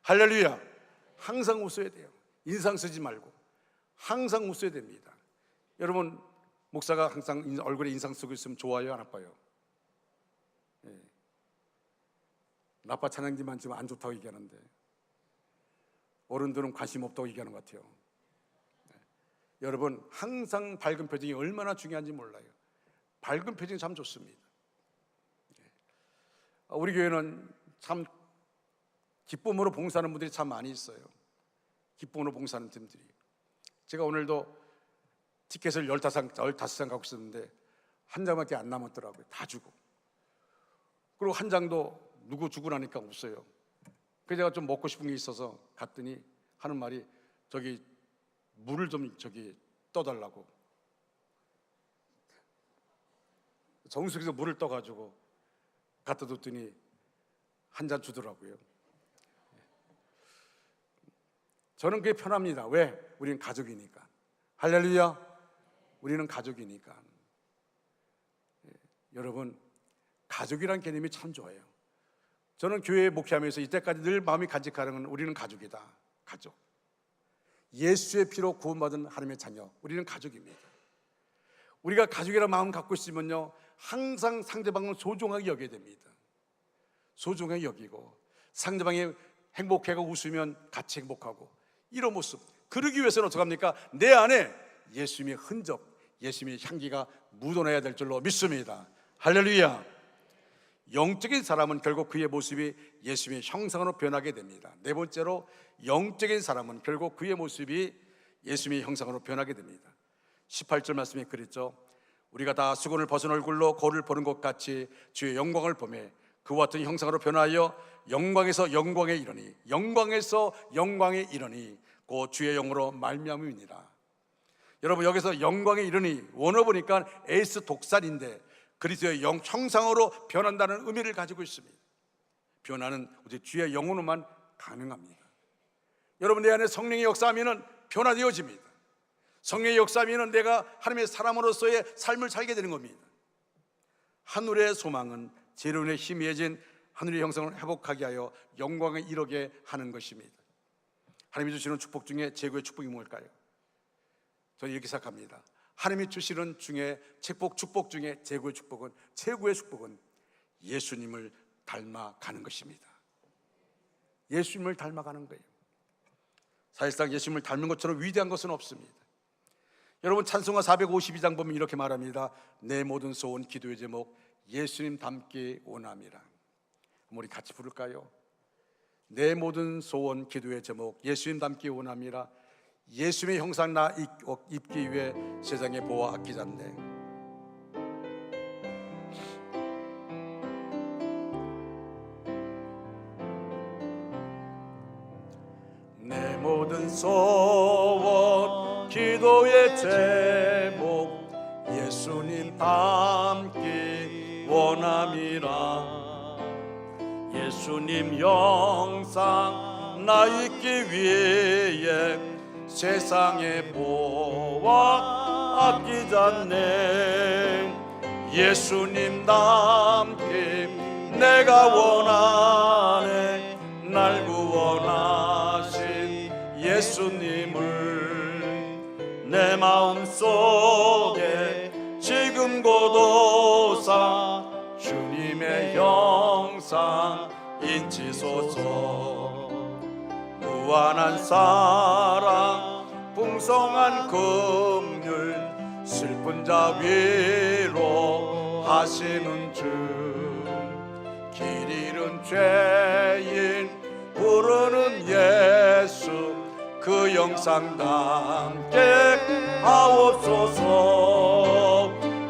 할렐루야. 항상 웃어야 돼요. 인상 쓰지 말고 항상 웃어야 됩니다. 여러분, 목사가 항상 얼굴에 인상 쓰고 있으면 좋아요, 안 아파요? 예. 나빠 찬양지만 지금 안 좋다고 얘기하는데 어른들은 관심 없다고 얘기하는 것 같아요. 예. 여러분, 항상 밝은 표정이 얼마나 중요한지 몰라요. 밝은 표정이 참 좋습니다. 예. 우리 교회는 참 기쁨으로 봉사하는 분들이 참 많이 있어요. 기쁨으로 봉사하는 팀들이. 제가 오늘도 티켓을 15장 갖고 있었는데 한 장밖에 안 남았더라고요. 다 주고. 그리고 한 장도 누구 주고 나니까 없어요. 그래서 제가 좀 먹고 싶은 게 있어서 갔더니 하는 말이 저기 물을 좀 저기 떠달라고. 정수기에서 물을 떠가지고 갖다 뒀더니 한 잔 주더라고요. 저는 그게 편합니다. 왜? 우리는 가족이니까. 할렐루야. 우리는 가족이니까. 여러분, 가족이란 개념이 참 좋아요. 저는 교회에 목회하면서 이때까지 늘 마음이 간직하는 건 우리는 가족이다. 가족. 예수의 피로 구원받은 하나님의 자녀, 우리는 가족입니다. 우리가 가족이라는 마음 갖고 있으면요, 항상 상대방을 소중하게 여겨야 됩니다. 소중하게 여기고 상대방이 행복하고 웃으면 같이 행복하고, 이런 모습, 그러기 위해서는 어떻게 합니까? 내 안에 예수님의 흔적, 예수님의 향기가 묻어나야 될 줄로 믿습니다. 할렐루야. 영적인 사람은 결국 그의 모습이 예수님의 형상으로 변하게 됩니다. 네 번째로, 영적인 사람은 결국 그의 모습이 예수님의 형상으로 변하게 됩니다. 18절 말씀에 그랬죠. 우리가 다 수건을 벗은 얼굴로 거울을 보는 것 같이 주의 영광을 보매 그와 같은 형상으로 변하여 영광에서 영광에 이르니, 영광에서 영광에 이르니 곧 주의 영으로 말미암음이니라. 여러분, 여기서 영광에 이르니 원어 보니까 에이스 독살인데 그리스도의 형상으로 변한다는 의미를 가지고 있습니다. 변화는 우리 주의 영으로만 가능합니다. 여러분, 내 안에 성령의 역사하면 변화되어집니다. 성령의 역사하면 내가 하나님의 사람으로서의 삶을 살게 되는 겁니다. 하늘의 소망은 재론에 희미해진 하늘의 형상을 회복하게 하여 영광에 이르게 하는 것입니다. 하나님이 주시는 축복 중에 최고의 축복이 뭘까요? 저는 이렇게 생각합니다. 하나님이 주시는 중에 축복 중에 최고의 축복은 예수님을 닮아가는 것입니다. 예수님을 닮아가는 거예요. 사실상 예수님을 닮은 것처럼 위대한 것은 없습니다. 여러분, 찬송가 452장 보면 이렇게 말합니다. 내 모든 소원 기도의 제목 예수님 닮기 원함이라. 우리 같이 부를까요? 내 모든 소원 기도의 제목 예수님 닮기 원함이라. 예수님의 형상 나 입기 위해 세상에 보아 아끼잖네. 내 모든 소원 기도의 제목 예수님 닮기 원함이라. 예수님 영상 나 입기 위해 세상에 보아 아끼잖네. 예수님 닮기 내가 원하네. 날 구원하신 예수님을 내 마음속에 지금 고도사 주님의 형상 인치소서. 무한한 사랑 풍성한 긍휼 슬픈 자 위로 하시는 주. 길 잃은 죄인 부르는 예수 그 영상 담게 하옵소서.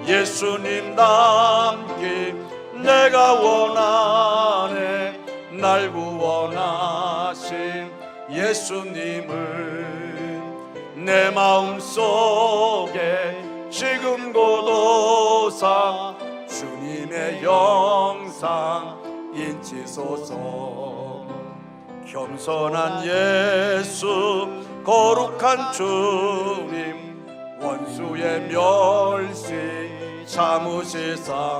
예수님 닮기 내가 원하네. 날 구원하신 예수님을 내 마음속에 지금 고도사 주님의 영상 인치소서. 겸손한 예수 거룩한 주님 원수의 멸시 참으시사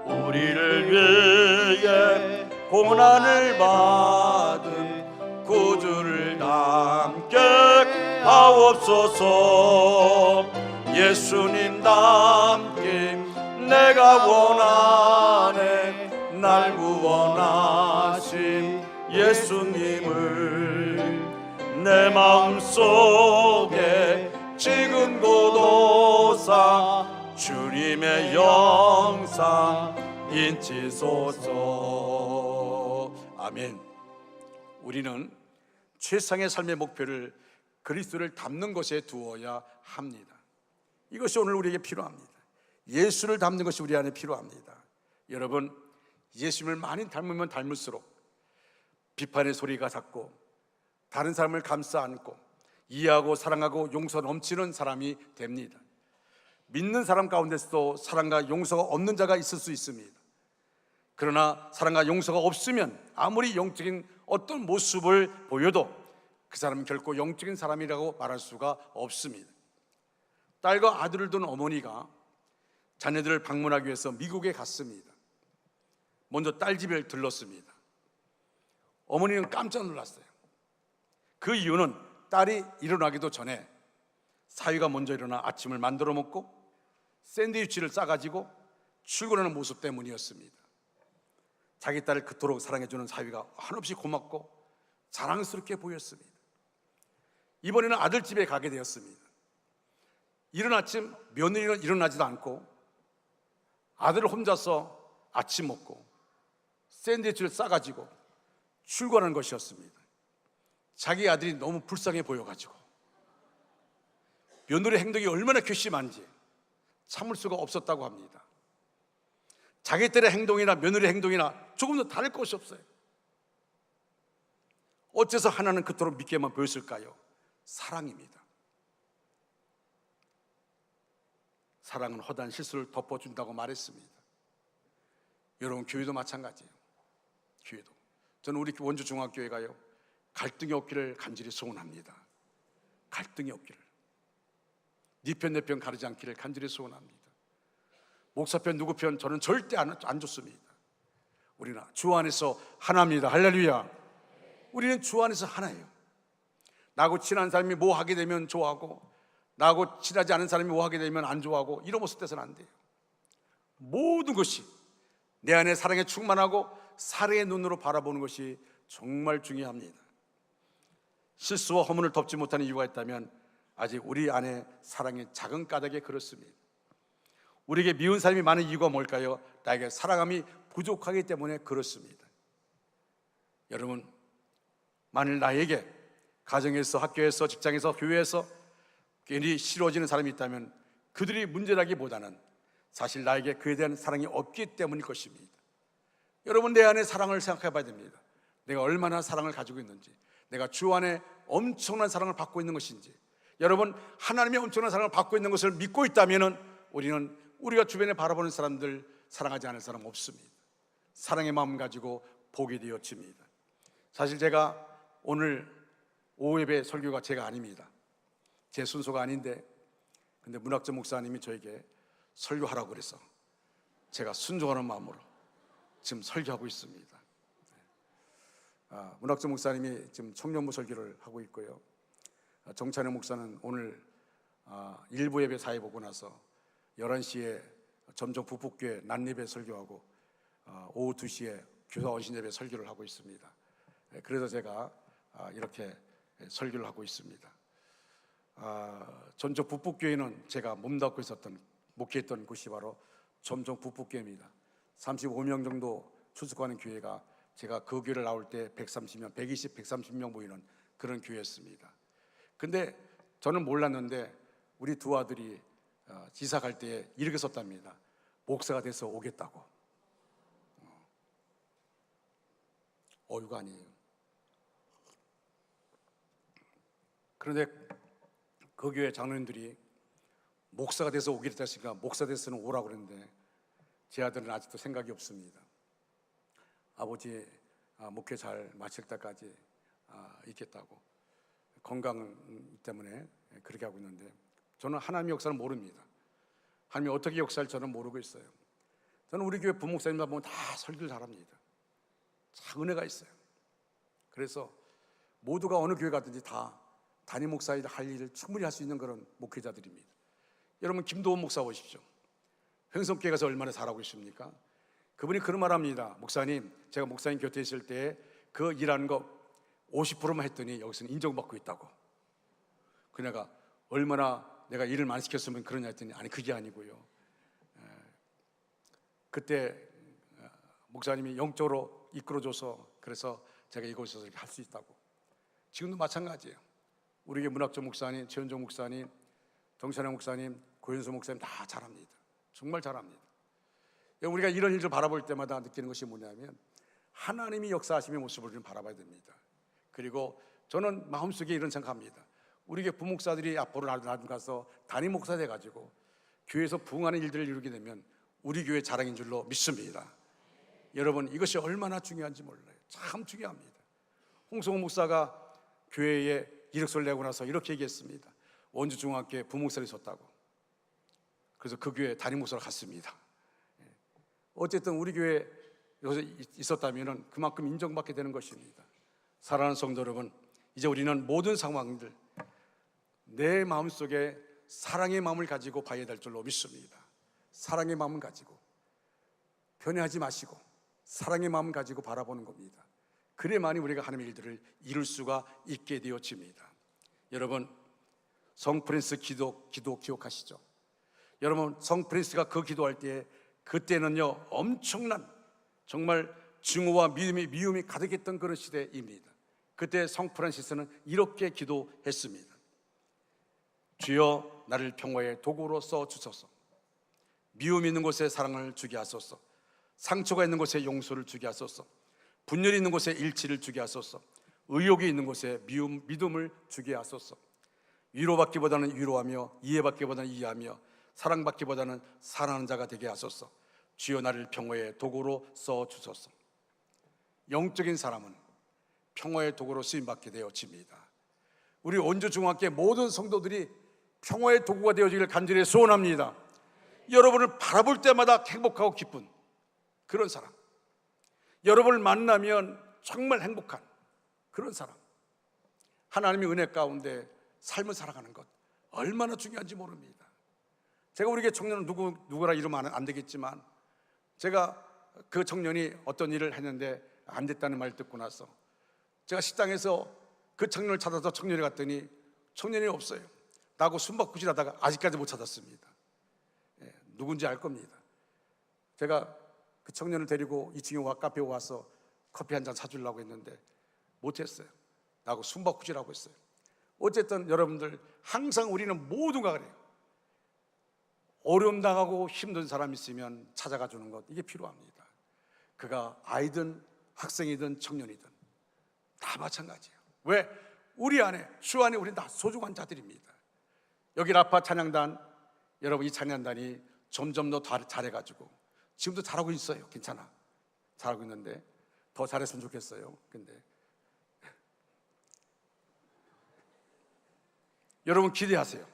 우리를 위해 고난을 받은 구주를 함께 하옵소서. 예수님 닮기 내가 원하네 날 구원하신 예수님을 내 마음속에 지금 고도사 주님의 영상 인치소서. 아멘. 우리는 최상의 삶의 목표를 그리스도를 닮는 것에 두어야 합니다. 이것이 오늘 우리에게 필요합니다. 예수를 닮는 것이 우리 안에 필요합니다. 여러분, 예수님을 많이 닮으면 닮을수록 비판의 소리가 작고 다른 사람을 감싸 안고 이해하고 사랑하고 용서 넘치는 사람이 됩니다. 믿는 사람 가운데서도 사랑과 용서가 없는 자가 있을 수 있습니다. 그러나 사랑과 용서가 없으면 아무리 영적인 어떤 모습을 보여도 그 사람은 결코 영적인 사람이라고 말할 수가 없습니다. 딸과 아들을 둔 어머니가 자녀들을 방문하기 위해서 미국에 갔습니다. 먼저 딸 집에 들렀습니다. 어머니는 깜짝 놀랐어요. 그 이유는 딸이 일어나기도 전에 사위가 먼저 일어나 아침을 만들어 먹고 샌드위치를 싸가지고 출근하는 모습 때문이었습니다. 자기 딸을 그토록 사랑해주는 사위가 한없이 고맙고 자랑스럽게 보였습니다. 이번에는 아들 집에 가게 되었습니다. 이른 아침 며느리는 일어나지도 않고 아들을 혼자서 아침 먹고 샌드위치를 싸가지고 출근하는 것이었습니다. 자기 아들이 너무 불쌍해 보여가지고 며느리 행동이 얼마나 괘씸한지 참을 수가 없었다고 합니다. 자기 딸의 행동이나 며느리 행동이나 조금 더 다를 것이 없어요. 어째서 하나는 그토록 믿게만 보였을까요? 사랑입니다. 사랑은 허다한 실수를 덮어준다고 말했습니다. 여러분, 교회도 마찬가지예요. 교회도. 저는 우리 원주 중학교회가요, 갈등이 없기를 간절히 소원합니다. 갈등이 없기를. 네 편 내 편 가르지 않기를 간절히 소원합니다. 목사 편 누구 편 저는 절대 안 좋습니다. 우리는 주 안에서 하나입니다. 할렐루야. 우리는 주 안에서 하나예요. 나하고 친한 사람이 뭐 하게 되면 좋아하고 나하고 친하지 않은 사람이 뭐 하게 되면 안 좋아하고 이런 모습 돼서는 안 돼요. 모든 것이 내 안에 사랑에 충만하고 사랑의 눈으로 바라보는 것이 정말 중요합니다. 실수와 허물을 덮지 못하는 이유가 있다면 아직 우리 안에 사랑의 작은 까닭에 그렇습니다. 우리에게 미운 사람이 많은 이유가 뭘까요? 나에게 사랑함이 부족하기 때문에 그렇습니다. 여러분, 만일 나에게 가정에서, 학교에서, 직장에서, 교회에서 괜히 싫어지는 사람이 있다면 그들이 문제라기보다는 사실 나에게 그에 대한 사랑이 없기 때문일 것입니다. 여러분, 내 안에 사랑을 생각해 봐야 됩니다. 내가 얼마나 사랑을 가지고 있는지, 내가 주 안에 엄청난 사랑을 받고 있는 것인지. 여러분, 하나님의 엄청난 사랑을 받고 있는 것을 믿고 있다면 우리는 우리가 주변에 바라보는 사람들, 사랑하지 않을 사람 없습니다. 사랑의 마음 가지고 보게 되어집니다. 사실 제가 오늘 오후 예배 설교가 제가 아닙니다. 제 순서가 아닌데, 근데 문학재 목사님이 저에게 설교하라고 그래서 제가 순종하는 마음으로 지금 설교하고 있습니다. 문학재 목사님이 지금 청년부 설교를 하고 있고요. 정찬영 목사는 오늘 일부 예배 사회 보고 나서 11시에 점정 부북교회 난예배 설교하고 오후 2시에 교사 원신 예배 설교를 하고 있습니다. 그래서 제가 이렇게 설교를 하고 있습니다. 점정 부북교회는 제가 몸담고 있었던, 목회했던 곳이 바로 점정 부북교회입니다. 35명 정도 출석하는 교회가 제가 그 교회를 나올 때 130명, 120, 130명 모이는 그런 교회였습니다. 근데 저는 몰랐는데 우리 두 아들이 지사 갈 때 이렇게 썼답니다. 목사가 돼서 오겠다고. 어유가 아니에요. 그런데 그 교회 장로님들이 목사가 돼서 오겠다 했으니까 목사 돼서는 오라고 그랬는데 제 아들은 아직도 생각이 없습니다. 아버지, 목회 잘 마칠 때까지 있겠다고, 건강 때문에 그렇게 하고 있는데, 저는 하나님의 역사를 모릅니다. 하나님이 어떻게 역사를 저는 모르고 있어요. 저는 우리 교회 부목사님들 보면 다 설교를 잘합니다. 참 은혜가 있어요. 그래서 모두가 어느 교회 가든지 다 담임 목사일 할 일을 충분히 할 수 있는 그런 목회자들입니다. 여러분, 김도원 목사 보십시오. 횡성교회 가서 얼마나 잘하고 있습니까? 그분이 그런 말 합니다. 목사님, 제가 목사님 곁에 있을 때 그 일하는 거 50%만 했더니 여기서는 인정받고 있다고. 그 내가 얼마나 내가 일을 많이 시켰으면 그러냐 했더니, 아니 그게 아니고요, 그때 목사님이 영적으로 이끌어줘서 그래서 제가 이곳에서 이렇게 할 수 있다고. 지금도 마찬가지예요. 우리 교회 문학조 목사님, 최현종 목사님, 정찬영 목사님, 고현수 목사님 다 잘합니다. 정말 잘합니다. 우리가 이런 일을 바라볼 때마다 느끼는 것이 뭐냐면, 하나님이 역사하심의 모습을 우리는 바라봐야 됩니다. 그리고 저는 마음속에 이런 생각합니다. 우리 교회 부목사들이 앞으로 나가서 담임 목사 돼가지고 교회에서 부흥하는 일들을 이루게 되면 우리 교회 자랑인 줄로 믿습니다. 여러분, 이것이 얼마나 중요한지 몰라요. 참 중요합니다. 홍성호 목사가 교회에 이력서를 내고 나서 이렇게 얘기했습니다. 원주중학교에 부목사를 줬다고. 그래서 그 교회 담임 목사로 갔습니다. 어쨌든 우리 교회에 여기서 있었다면 그만큼 인정받게 되는 것입니다. 사랑하는 성도 여러분, 이제 우리는 모든 상황들 내 마음속에 사랑의 마음을 가지고 봐야 될 줄로 믿습니다. 사랑의 마음을 가지고 변해하지 마시고 사랑의 마음을 가지고 바라보는 겁니다. 그래야만이 우리가 하나님의 일들을 이룰 수가 있게 되어집니다. 여러분, 성 프랜스 기도 기억하시죠? 여러분, 성 프랜스가 그 기도할 때 그때는요 엄청난 정말 증오와 미움이 가득했던 그런 시대입니다. 그때 성 프란시스는 이렇게 기도했습니다. 주여, 나를 평화의 도구로 써 주소서. 미움 있는 곳에 사랑을 주게 하소서. 상처가 있는 곳에 용서를 주게 하소서. 분열이 있는 곳에 일치를 주게 하소서. 의욕이 있는 곳에 믿음을 주게 하소서. 위로받기보다는 위로하며 이해받기보다는 이해하며 사랑받기보다는 사랑하는 자가 되게 하소서. 주여, 나를 평화의 도구로 써 주소서. 영적인 사람은 평화의 도구로 쓰임받게 되어집니다. 우리 원주중학교 모든 성도들이 평화의 도구가 되어지기를 간절히 소원합니다. 여러분을 바라볼 때마다 행복하고 기쁜 그런 사람, 여러분을 만나면 정말 행복한 그런 사람, 하나님의 은혜 가운데 삶을 살아가는 것 얼마나 중요한지 모릅니다. 제가 우리 교회 청년은 누구라 이러면 안 되겠지만, 제가 그 청년이 어떤 일을 했는데 안 됐다는 말을 듣고 나서 제가 식당에서 그 청년을 찾아서 청년에 갔더니 청년이 없어요. 나하고 숨바꾸질하다가 아직까지 못 찾았습니다. 누군지 알 겁니다. 제가 그 청년을 데리고 2층에 카페에 와서 커피 한 잔 사주려고 했는데 못했어요. 나하고 숨바꾸질하고 있어요. 어쨌든 여러분들, 항상 우리는 모두가 그래요. 어려움 당하고 힘든 사람 있으면 찾아가 주는 것, 이게 필요합니다. 그가 아이든 학생이든 청년이든 다 마찬가지예요. 왜? 우리 안에, 주 안에 우리 다 소중한 자들입니다. 여기 라파 찬양단, 여러분, 이 찬양단이 점점 더 잘해가지고 지금도 잘하고 있어요. 괜찮아, 잘하고 있는데 더 잘했으면 좋겠어요. 근데 여러분, 기대하세요.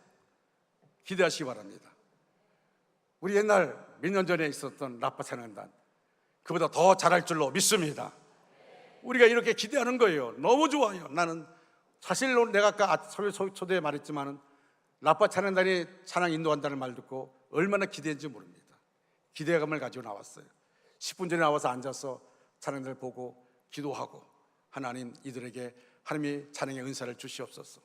기대하시기 바랍니다. 우리 옛날 몇 년 전에 있었던 라파 찬양단, 그보다 더 잘할 줄로 믿습니다. 우리가 이렇게 기대하는 거예요. 너무 좋아요. 나는 사실 내가 아까 초대에 말했지만은 라파 찬양단이 찬양 인도한다는 말 듣고 얼마나 기대했는지 모릅니다. 기대감을 가지고 나왔어요. 10분 전에 나와서 앉아서 찬양단을 보고 기도하고, 하나님, 이들에게 하나님이 찬양의 은사를 주시옵소서.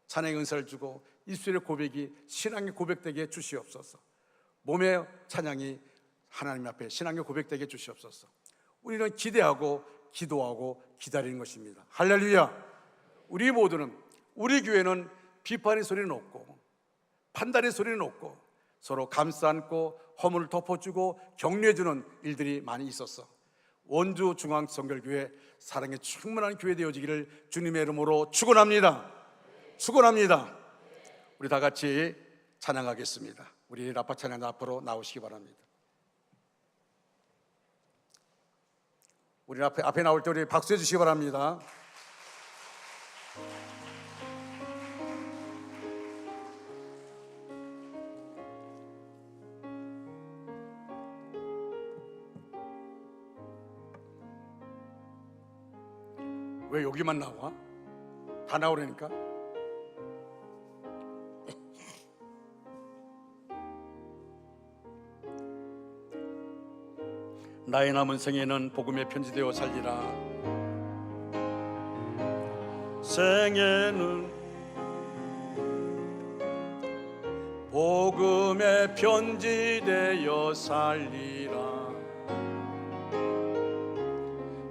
찬양의 은사를 주고 입술의 고백이 신앙의 고백되게 주시옵소서. 몸의 찬양이 하나님 앞에 신앙의 고백되게 주시옵소서. 우리는 기대하고 기도하고 기다리는 것입니다. 할렐루야. 우리 모두는, 우리 교회는 비판의 소리는 없고 판단의 소리는 없고 서로 감싸안고 허물을 덮어주고 격려해주는 일들이 많이 있었어. 원주중앙성결교회 사랑에 충만한 교회 되어지기를 주님의 이름으로 축원합니다. 축원합니다. 우리 다 같이 찬양하겠습니다. 우리 라파 찬양 앞으로 나오시기 바랍니다. 우리 앞에 나올 때 우리 박수해 주시기 바랍니다. 왜 여기만 나와? 다 나오라니까. 나의 남은 생에는 복음에 편지되어 살리라. 생에는 복음에 편지되어 살리라.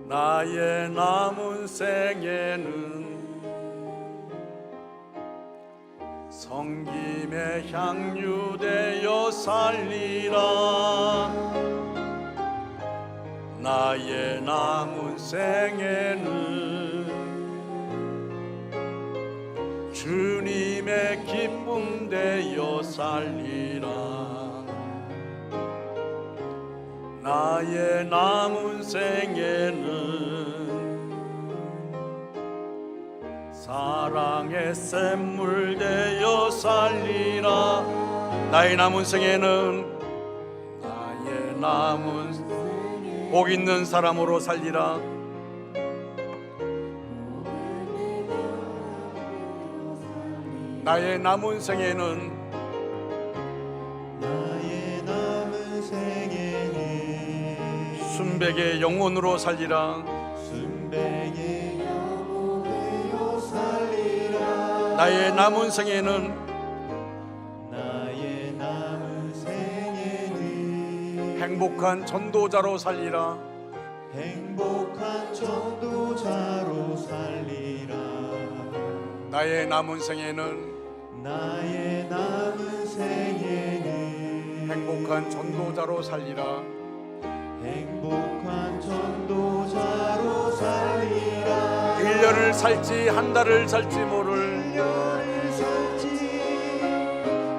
나의 남은 생에는 성김에 향유되어 살리라. 나의 남은 생에는 주님의 기쁨 되어 살리라. 나의 남은 생에는 사랑의 샘물 되어 살리라. 나의 남은 생에는 나의 남은 복 있는 사람으로 살리라. 나의 남은 생에는 순백의 영혼으로 살리라. 나의 남은 생에는 행복한 전도자로 살리라. 행복한 전도자로 살리라. 나의 남은 생에는 나의 남은 생에는 행복한 전도자로 살리라. 행복한 전도자로 살리라. 1년을 살지 한 달을 살지 모를 1년을 살지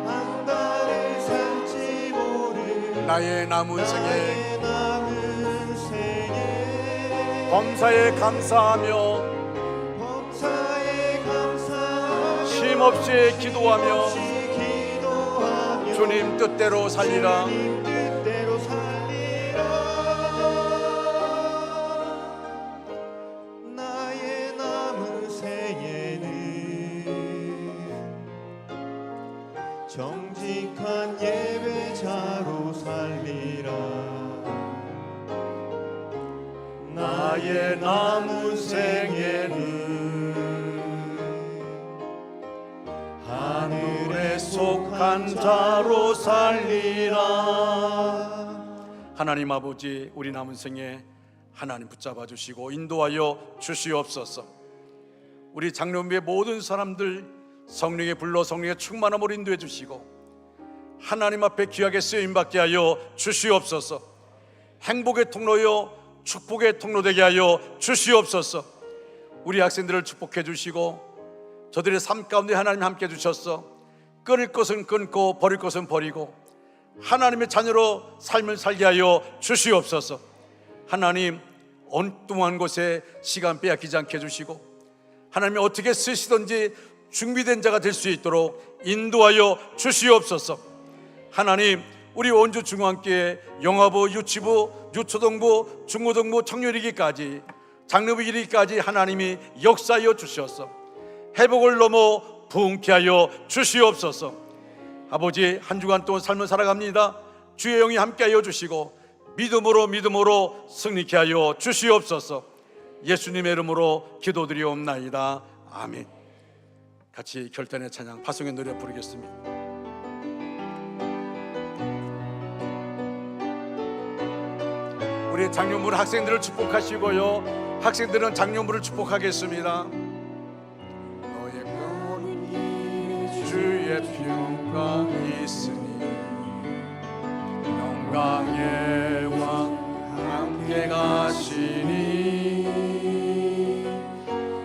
한 달을 살지 모를 나의 남은 생에 나의 남은 생에 범사에 감사하며 범사에 감사 쉼없이 기도하며 기도하며 주님 뜻대로 살리라. 주님 뜻대로 살리라. 나의 남은 생에는 정직한 예배자로 살리라. 나의 남은 생에는 하늘에 속한 자로 살리라. 하나님 아버지, 우리 남은 생에 하나님 붙잡아 주시고 인도하여 주시옵소서. 우리 장로교회 모든 사람들 성령의 불러 성령의 충만함으로 인도해 주시고 하나님 앞에 귀하게 쓰임받게 하여 주시옵소서. 행복의 통로요 축복의 통로 되게 하여 주시옵소서. 우리 학생들을 축복해 주시고 저들의 삶 가운데 하나님 함께 해주셔서 끊을 것은 끊고 버릴 것은 버리고 하나님의 자녀로 삶을 살게 하여 주시옵소서. 하나님 엉뚱한 곳에 시간 빼앗기지 않게 해주시고 하나님이 어떻게 쓰시든지 준비된 자가 될 수 있도록 인도하여 주시옵소서. 하나님 우리 원주 중앙교회 영화부, 유치부, 유초등부, 중고등부, 청년이기까지 장로부 이르기까지 하나님이 역사하여 주셔서 회복을 넘어 부흥케 하여 주시옵소서. 아버지 한 주간 또 삶을 살아갑니다. 주의 영이 함께하여 주시고 믿음으로 승리케 하여 주시옵소서. 예수님의 이름으로 기도드리옵나이다. 아멘. 같이 결단의 찬양 파송의 노래 부르겠습니다. 우리 장년부 학생들을 축복하시고요, 학생들은 장년부를 축복하겠습니다. 주의 평강 있으니 영광의 왕 함께 가시니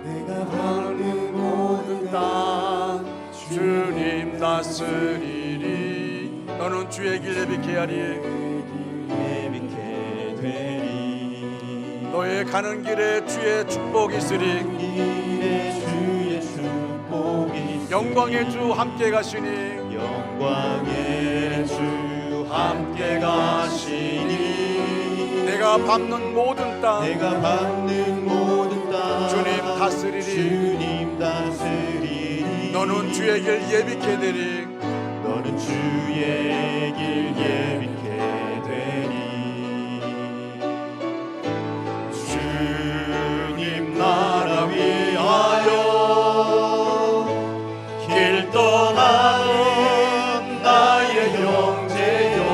내가 받는 모든 땅 주님 다스리리. 너는 주의 길 예비케 하리. 너의 가는 길에 주의 축복이 있으리. 길에 주의 축복이 영광의 주 함께 가시니 영광의 주 함께 가시니 내가 밟는 모든 땅 내가 밟는 모든 땅 주님 다스리리. 주님 다스리리 너는 주의 길 예비케 되리. 너는 주의 길 예비케 되니 주님 나라 위하여 길 떠나는 나의 형제여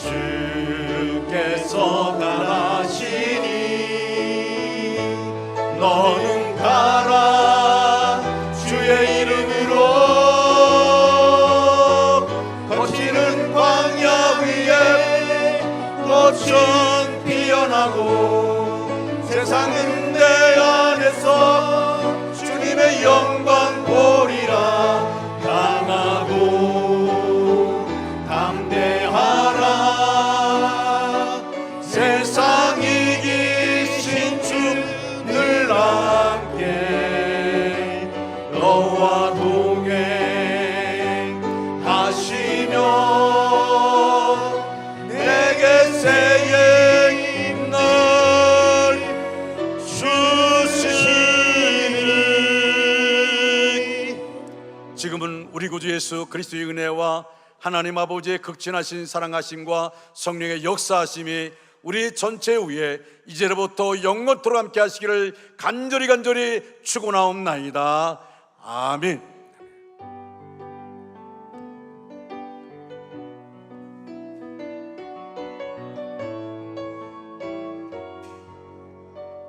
주께서 가라시니 너는 가라 주의 이름으로 거치는 광야 위에 꽃은 피어나고 세상은 내 안에서 주님의 영광 보리라 강하고 담대하라 세상 이기신 주 늘 함께 너와 동행하시며 내게 새의 힘을 주시니 지금은 우리 구주 예수 그리스도의 은혜와 하나님 아버지의 극진하신 사랑하심과 성령의 역사하심이 우리 전체 위에 이제로부터 영원토록 함께 하시기를 간절히 축원하옵나이다. 아멘.